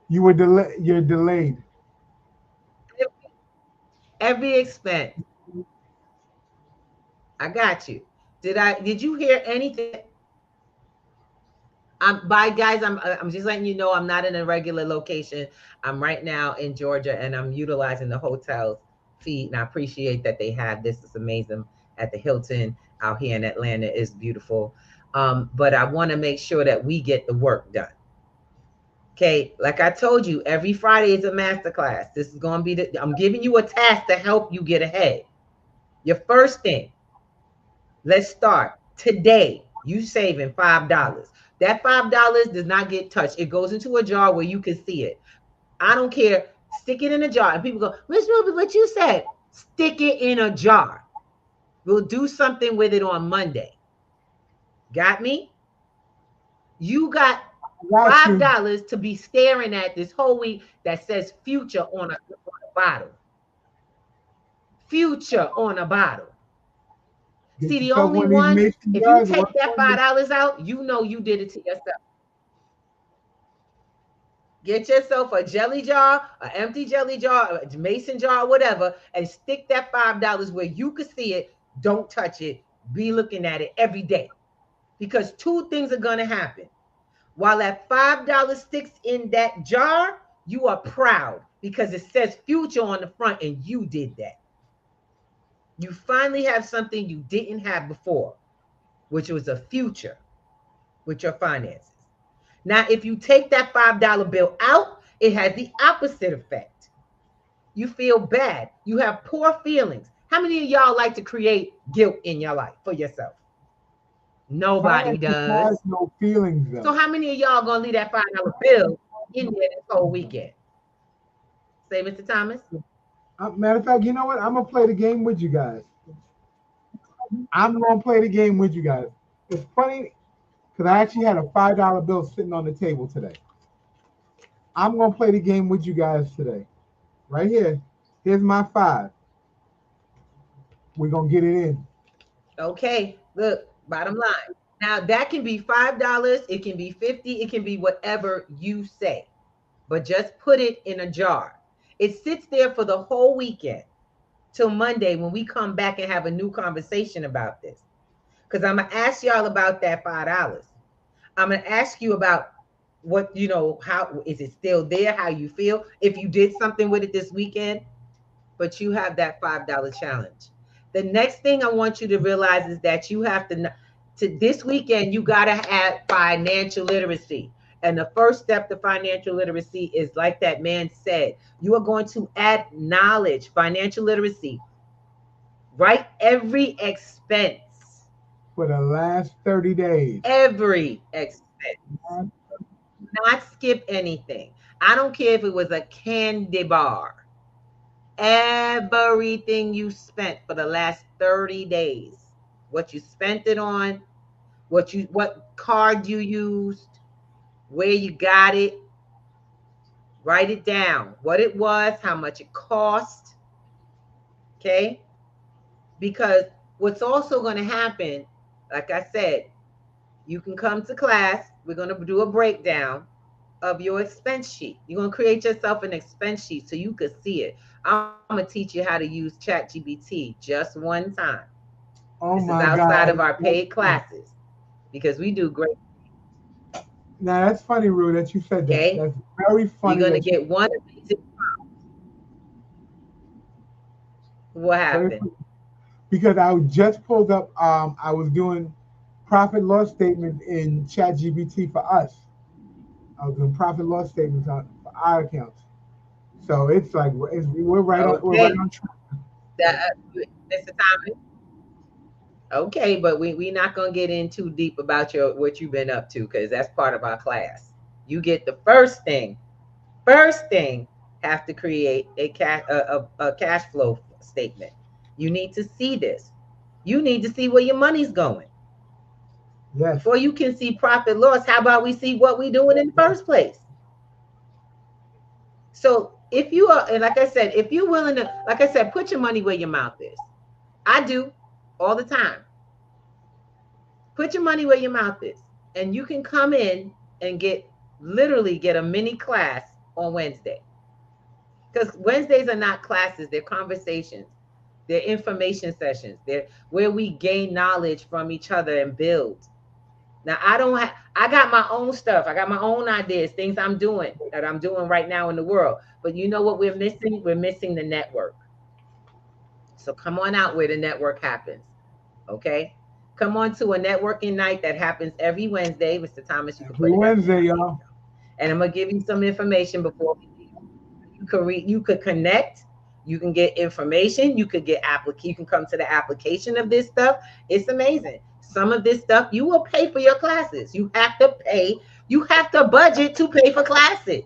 You're delayed. every expense. I got you. Did you hear anything? Bye guys. I'm just letting you know I'm not in a regular location. I'm right now in Georgia and I'm utilizing the hotel's feed, and I appreciate that they have this. It's amazing at the Hilton out here in Atlanta. Is beautiful. But I want to make sure that we get the work done. Okay, like I told you, every Friday is a masterclass. This is going to be I'm giving you a task to help you get ahead. Your first thing, let's start today. You saving $5. That $5 does not get touched. It goes into a jar where you can see it. I don't care. Stick it in a jar. And people go, Miss Ruby, what you said? Stick it in a jar. We'll do something with it on Monday. Got me? You got $5 to be staring at this whole week that says future on a bottle. Future on a bottle. See, the only one, if you take that $5 out, you know you did it to yourself. Get yourself a jelly jar, an empty jelly jar, a mason jar, whatever, and stick that $5 where you can see it. Don't touch it. Be looking at it every day. Because two things are going to happen. While that $5 sticks in that jar, you are proud because it says future on the front and you did that. You finally have something you didn't have before, which was a future with your finances. Now, if you take that $5 bill out, it has the opposite effect. You feel bad. You have poor feelings. How many of y'all like to create guilt in your life for yourself? Nobody does. Has no feelings though. So how many of y'all gonna leave that $5 bill in there this whole weekend? Say, Mr. Thomas. Matter of fact, you know what? I'm gonna play the game with you guys. I'm gonna play the game with you guys. It's funny because I actually had a $5 bill sitting on the table today. I'm gonna play the game with you guys today. Right here. Here's my 5. We're gonna get it in. Okay, look, bottom line. Now that can be $5, it can be 50, it can be whatever you say. But just put it in a jar. It sits there for the whole weekend till Monday when we come back and have a new conversation about this. Because I'm going to ask y'all about that $5. I'm going to ask you about what, how is it still there, how you feel, if you did something with it this weekend, but you have that $5 challenge. The next thing I want you to realize is that you have to this weekend, you got to have financial literacy. And the first step to financial literacy is, like that man said, you are going to add knowledge, financial literacy. Write every expense. For the last 30 days. Every expense. Not skip anything. I don't care if it was a candy bar. Everything you spent for the last 30 days. What you spent it on, what card you used, where you got it. Write it down. What it was, how much it cost. Okay? Because what's also going to happen, like I said, you can come to class. We're going to do a breakdown of your expense sheet. You're going to create yourself an expense sheet so you could see it. I'm going to teach you how to use ChatGPT just one time. Oh, this is my outside God. of our paid classes because we do great. Now, that's funny, Rue, that you said that. Okay? That's very funny. You're going to get one of these. What happened? Because I just pulled up, I was doing profit loss statements in ChatGPT for us. I was doing profit loss statements for our accounts. So it's like we're right on track. Mr. Thomas. Okay, but we're not gonna get in too deep about what you've been up to because that's part of our class. You get the first thing. Have to create a cash flow statement. You need to see this. You need to see where your money's going. Yes. Before you can see profit loss, how about we see what we doing in the first place? So if you are, and like I said, if you're willing to, like I said, put your money where your mouth is. I do all the time. Put your money where your mouth is. And you can come in and literally get a mini class on Wednesday. Because Wednesdays are not classes, they're conversations, they're information sessions, they're where we gain knowledge from each other and build. Now I got my own stuff. I got my own ideas, things I'm doing right now in the world. But you know what we're missing? We're missing the network. So come on out where the network happens. Okay? Come on to a networking night that happens every Wednesday. Mr. Thomas, you can Every put it at the Wednesday, top. y'all. And I'm gonna give you some information before we leave. You could connect, you can get information, you could get you can come to the application of this stuff. It's amazing. Some of this stuff you will pay for your classes. You have to pay, you have to budget to pay for classes.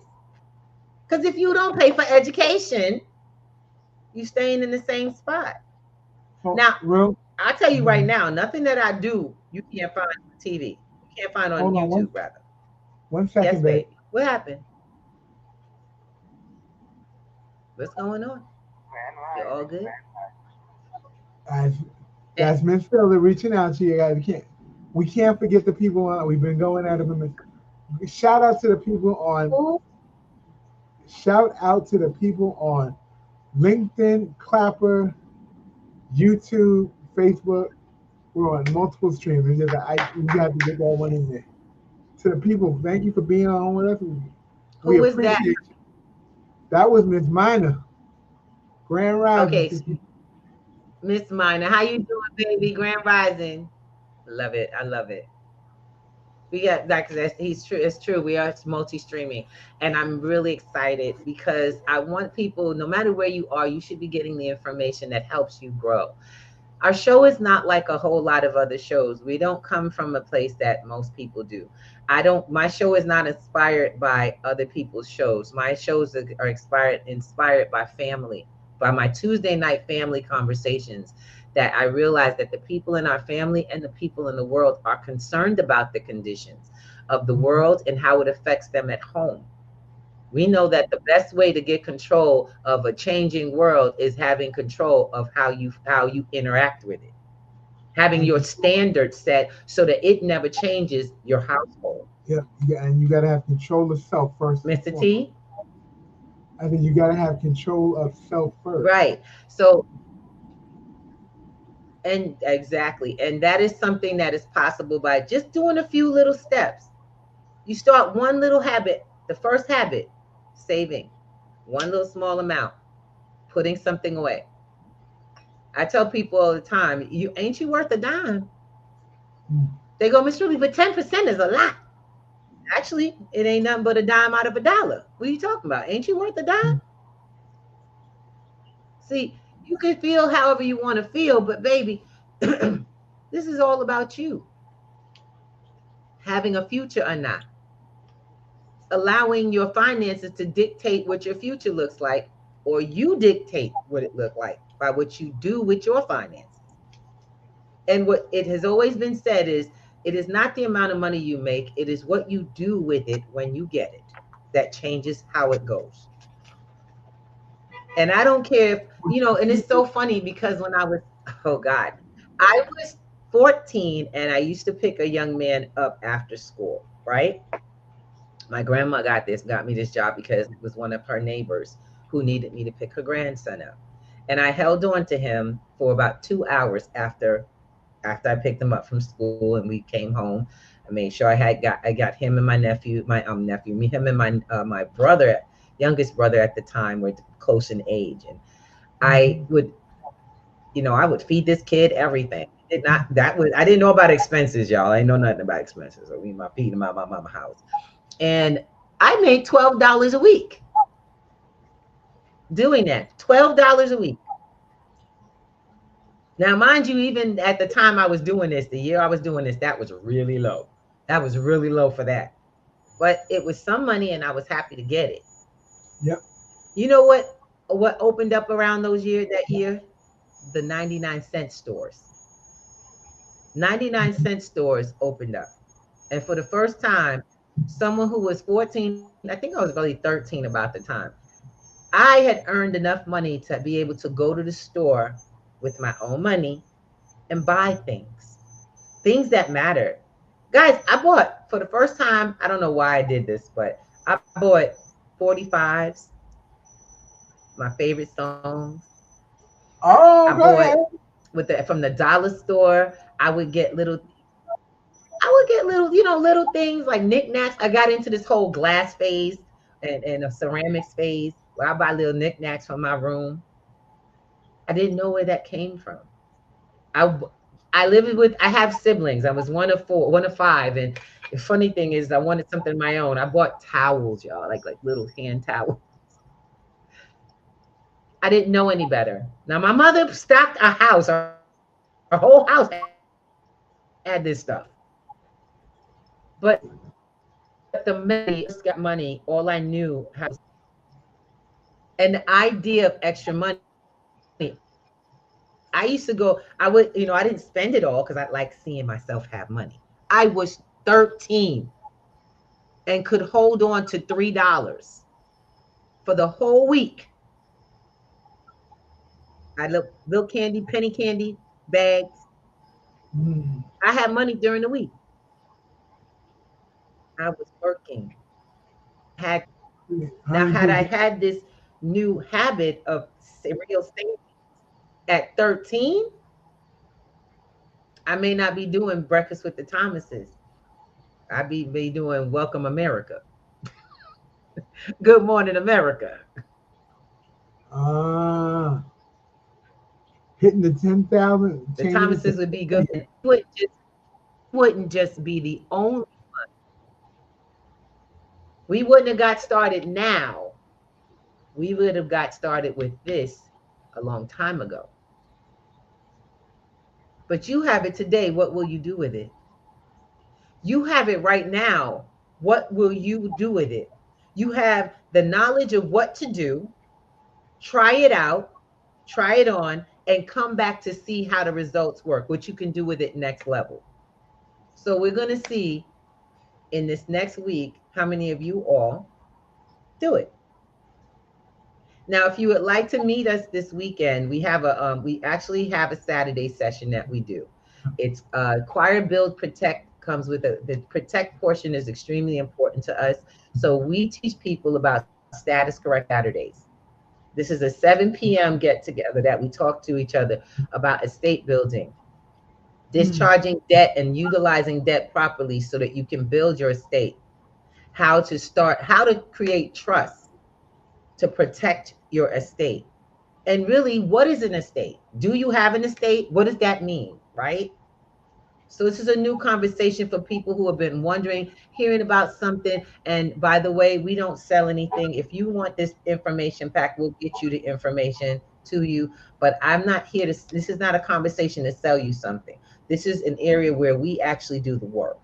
Because if you don't pay for education, you staying in the same spot. So, Now, I'll tell you right now, nothing that I do you can't find on TV. You can't find on hold on YouTube, rather. 1 second, Yes, babe. baby. What happened? What's going on? You're all good? That's Miss Philly reaching out to you guys. We can't forget the people on. We've been going at them. Shout out to the people on. Shout out to the people on LinkedIn, Clapper, YouTube, Facebook. We're on multiple streams. It's just we got to get that one in there. To the people, thank you for being on with us. We Who was appreciate that? you. That was Miss Minor. Grand Rising. Okay, Miss Minor, how you doing, baby? Grand Rising. Love it. I love it. We got that. He's true. It's true. We are multi-streaming, and I'm really excited because I want people, no matter where you are, you should be getting the information that helps you grow. Our show is not like a whole lot of other shows. We don't come from a place that most people do. My show is not inspired by other people's shows. My shows are inspired by family, by my Tuesday night family conversations, that I realize that the people in our family and the people in the world are concerned about the conditions of the world and how it affects them at home. We know that the best way to get control of a changing world is having control of how you interact with it. Having your standards set so that it never changes your household. Yeah, and you got to have control of self first. Mr. T? I think you got to have control of self first. Right. So, and exactly. And that is something that is possible by just doing a few little steps. You start one little habit, the first habit, saving one little small amount, putting something away. I tell people all the time, ain't you worth a dime? They go, Miss Ruby, but 10% is a lot. Actually, it ain't nothing but a dime out of a dollar. What are you talking about? Ain't you worth a dime? See, you can feel however you want to feel, but baby, this is all about you. Having a future or not. Allowing your finances to dictate what your future looks like, or you dictate what it looks like by what you do with your finances. And what it has always been said is, it is not the amount of money you make, it is what you do with it when you get it that changes how it goes. And I don't care if, and it's so funny because when I was, I was 14 and I used to pick a young man up after school, right? My grandma got me this job because it was one of her neighbors who needed me to pick her grandson up. And I held on to him for about 2 hours after I picked him up from school and we came home. I made sure I got him and my nephew, him and my brother, youngest brother at the time, were close in age. And I would feed this kid everything. I didn't know about expenses, y'all. I didn't know nothing about expenses. So we feed him out my mama's house. And I made $12 a week doing that. $12 a week. Now, mind you, even at the time I was doing this, the year I was doing this, that was really low. That was really low for that. But it was some money and I was happy to get it. Yep. You know what opened up around that year? The 99-cent stores. 99-cent stores opened up. And for the first time, someone who was 14, I think I was really 13 about the time, I had earned enough money to be able to go to the store with my own money and buy things that mattered. Guys, I bought for the first time, I don't know why I did this, but I bought 45s, my favorite songs. I Oh, go bought ahead. with the from the dollar store. I would get little little things like knickknacks. I got into this whole glass phase and a ceramics phase where I buy little knickknacks from my room. I didn't know where that came from. I I live with I have siblings. I was one of four, one of five, and the funny thing is I wanted something of my own. I bought towels, y'all, like little hand towels. I didn't know any better. Now my mother stocked a house, our whole house had this stuff. But the minute I first got money, all I knew how and the idea of extra money. I used to go, I would, I didn't spend it all because I like seeing myself have money. I was 13 and could hold on to $3 for the whole week. I little candy, penny candy bags. Mm. I had money during the week. I was working. I had now Honey, had I did you? had this new habit of real savings at 13, I may not be doing breakfast with the Thomases. I'd be doing Welcome America. Good morning, America. Ah, hitting the 10,000, The changing it to Thomases would be good. 50. And we wouldn't just be the only. We wouldn't have got started now. We would have got started with this a long time ago. But you have it today. What will you do with it? You have it right now. What will you do with it? You have the knowledge of what to do. Try it out, try it on, and come back to see how the results work, what you can do with it next level. So we're going to see in this next week how many of you all do it. Now, if you would like to meet us this weekend, we actually have a Saturday session that we do. It's Acquire, Build, Protect comes with the protect portion is extremely important to us. So we teach people about status correct Saturdays. This is a 7 p.m. get together that we talk to each other about estate building, Mm. discharging debt and utilizing debt properly so that you can build your estate, how to create trust to protect your estate. And really, what is an estate? Do you have an estate? What does that mean? Right? So this is a new conversation for people who have been wondering, hearing about something. And by the way, we don't sell anything. If you want this information pack, we'll get you the information to you. But I'm not here to, this is not a conversation to sell you something. This is an area where we actually do the work.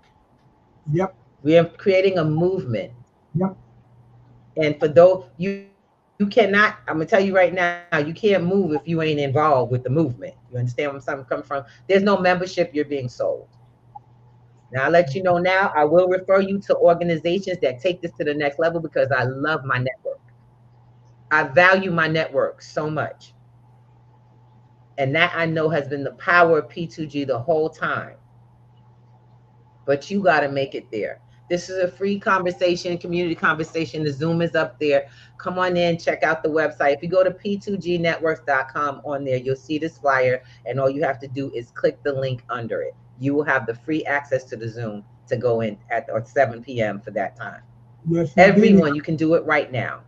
Yep. We are creating a movement. Yep. And for those, you cannot, I'm gonna tell you right now, you can't move if you ain't involved with the movement. You understand where I'm coming from? There's no membership, you're being sold. Now, I'll let you know now, I will refer you to organizations that take this to the next level because I love my network. I value my network so much. And that I know has been the power of P2G the whole time. But you got to make it there. This is a free conversation, community conversation. The Zoom is up there. Come on in, check out the website. If you go to p2gnetworks.com on there, you'll see this flyer, and all you have to do is click the link under it. You will have the free access to the Zoom to go in at or 7 p.m. for that time. Yes, indeed. Everyone, you can do it right now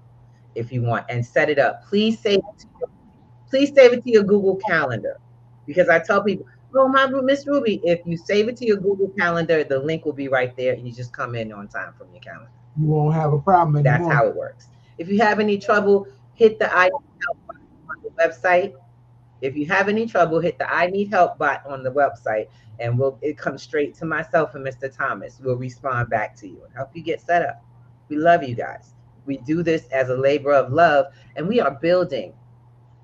if you want and set it up. Please save it to your Google Calendar because I tell people, oh, my Miss Ruby, if you save it to your Google Calendar, the link will be right there, and you just come in on time from your calendar. You won't have a problem That's anymore. how it works. If you have any trouble, hit the I need help button on the website. If you have any trouble, hit the I need help button on the website, and it comes straight to myself and Mr. Thomas. We'll respond back to you and help you get set up. We love you guys. We do this as a labor of love, and we are building.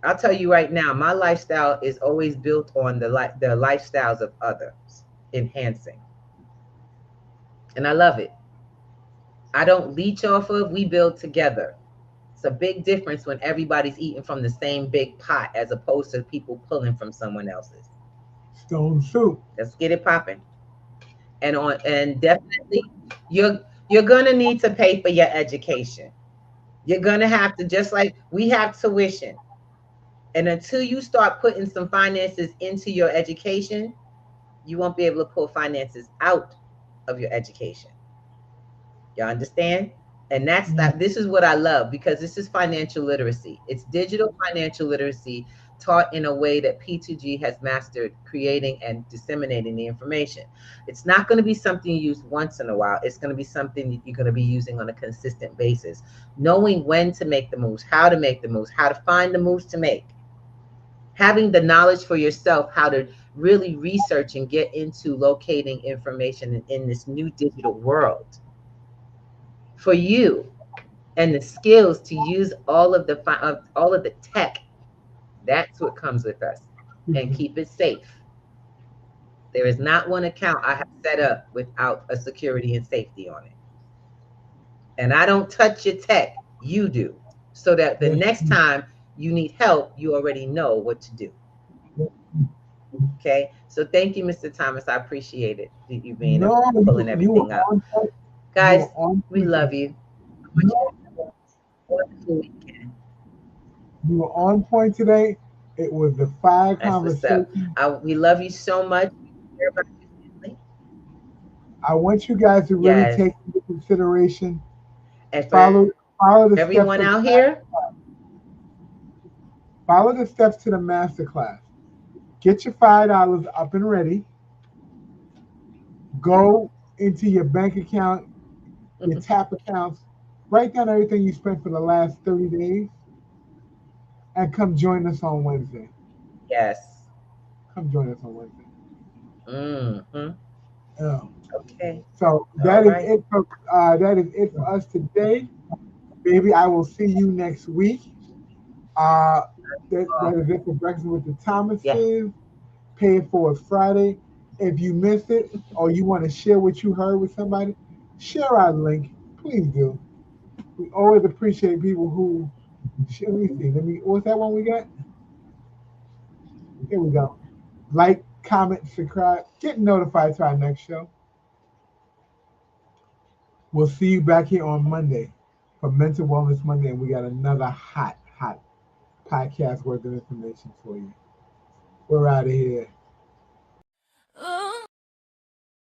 I'll tell you right now, my lifestyle is always built on the lifestyles of others. enhancing. And I love it. I don't leech off of, we build together. It's a big difference when everybody's eating from the same big pot as opposed to people pulling from someone else's. Stone soup. Let's get it popping. And definitely you're gonna need to pay for your education. You're gonna have to, just like we have tuition. And until you start putting some finances into your education, you won't be able to pull finances out of your education. Y'all understand? And that's that. This is what I love, because this is financial literacy. It's digital financial literacy taught in a way that P2G has mastered creating and disseminating the information. It's not going to be something you use once in a while. It's going to be something that you're going to be using on a consistent basis, knowing when to make the moves, how to make the moves, how to find the moves to make, having the knowledge for yourself, how to really research and get into locating information in this new digital world for you, and the skills to use all of the tech. That's what comes with us. And keep it safe. There is not one account I have set up without a security and safety on it. And I don't touch your tech, you do, so that the next time you need help, you already know what to do. Okay, so thank you, Mr. Thomas. I appreciate it. You being pulling everything up. Guys, we love you. Wonderful weekend. You were on point today. It was the 5 conversations. We love you so much. I want you guys to really take into consideration and follow the everyone steps out here. Follow the steps to the masterclass. Get your $5 up and ready. Go into your bank account, your tap accounts, write down everything you spent for the last 30 days, and come join us on Wednesday. Yes. Come join us on Wednesday. Okay. So that is it for us today. Baby, I will see you next week. That is it for Breakfast with the Thomases. Yeah. Pay It Forward Friday. If you missed it or you want to share what you heard with somebody, share our link. Please do. We always appreciate people who share. Let me see. What's that one we got? Here we go. Like, comment, subscribe, get notified to our next show. We'll see you back here on Monday for Mental Wellness Monday, and we got another hot podcast worth of information for you. We're out of here.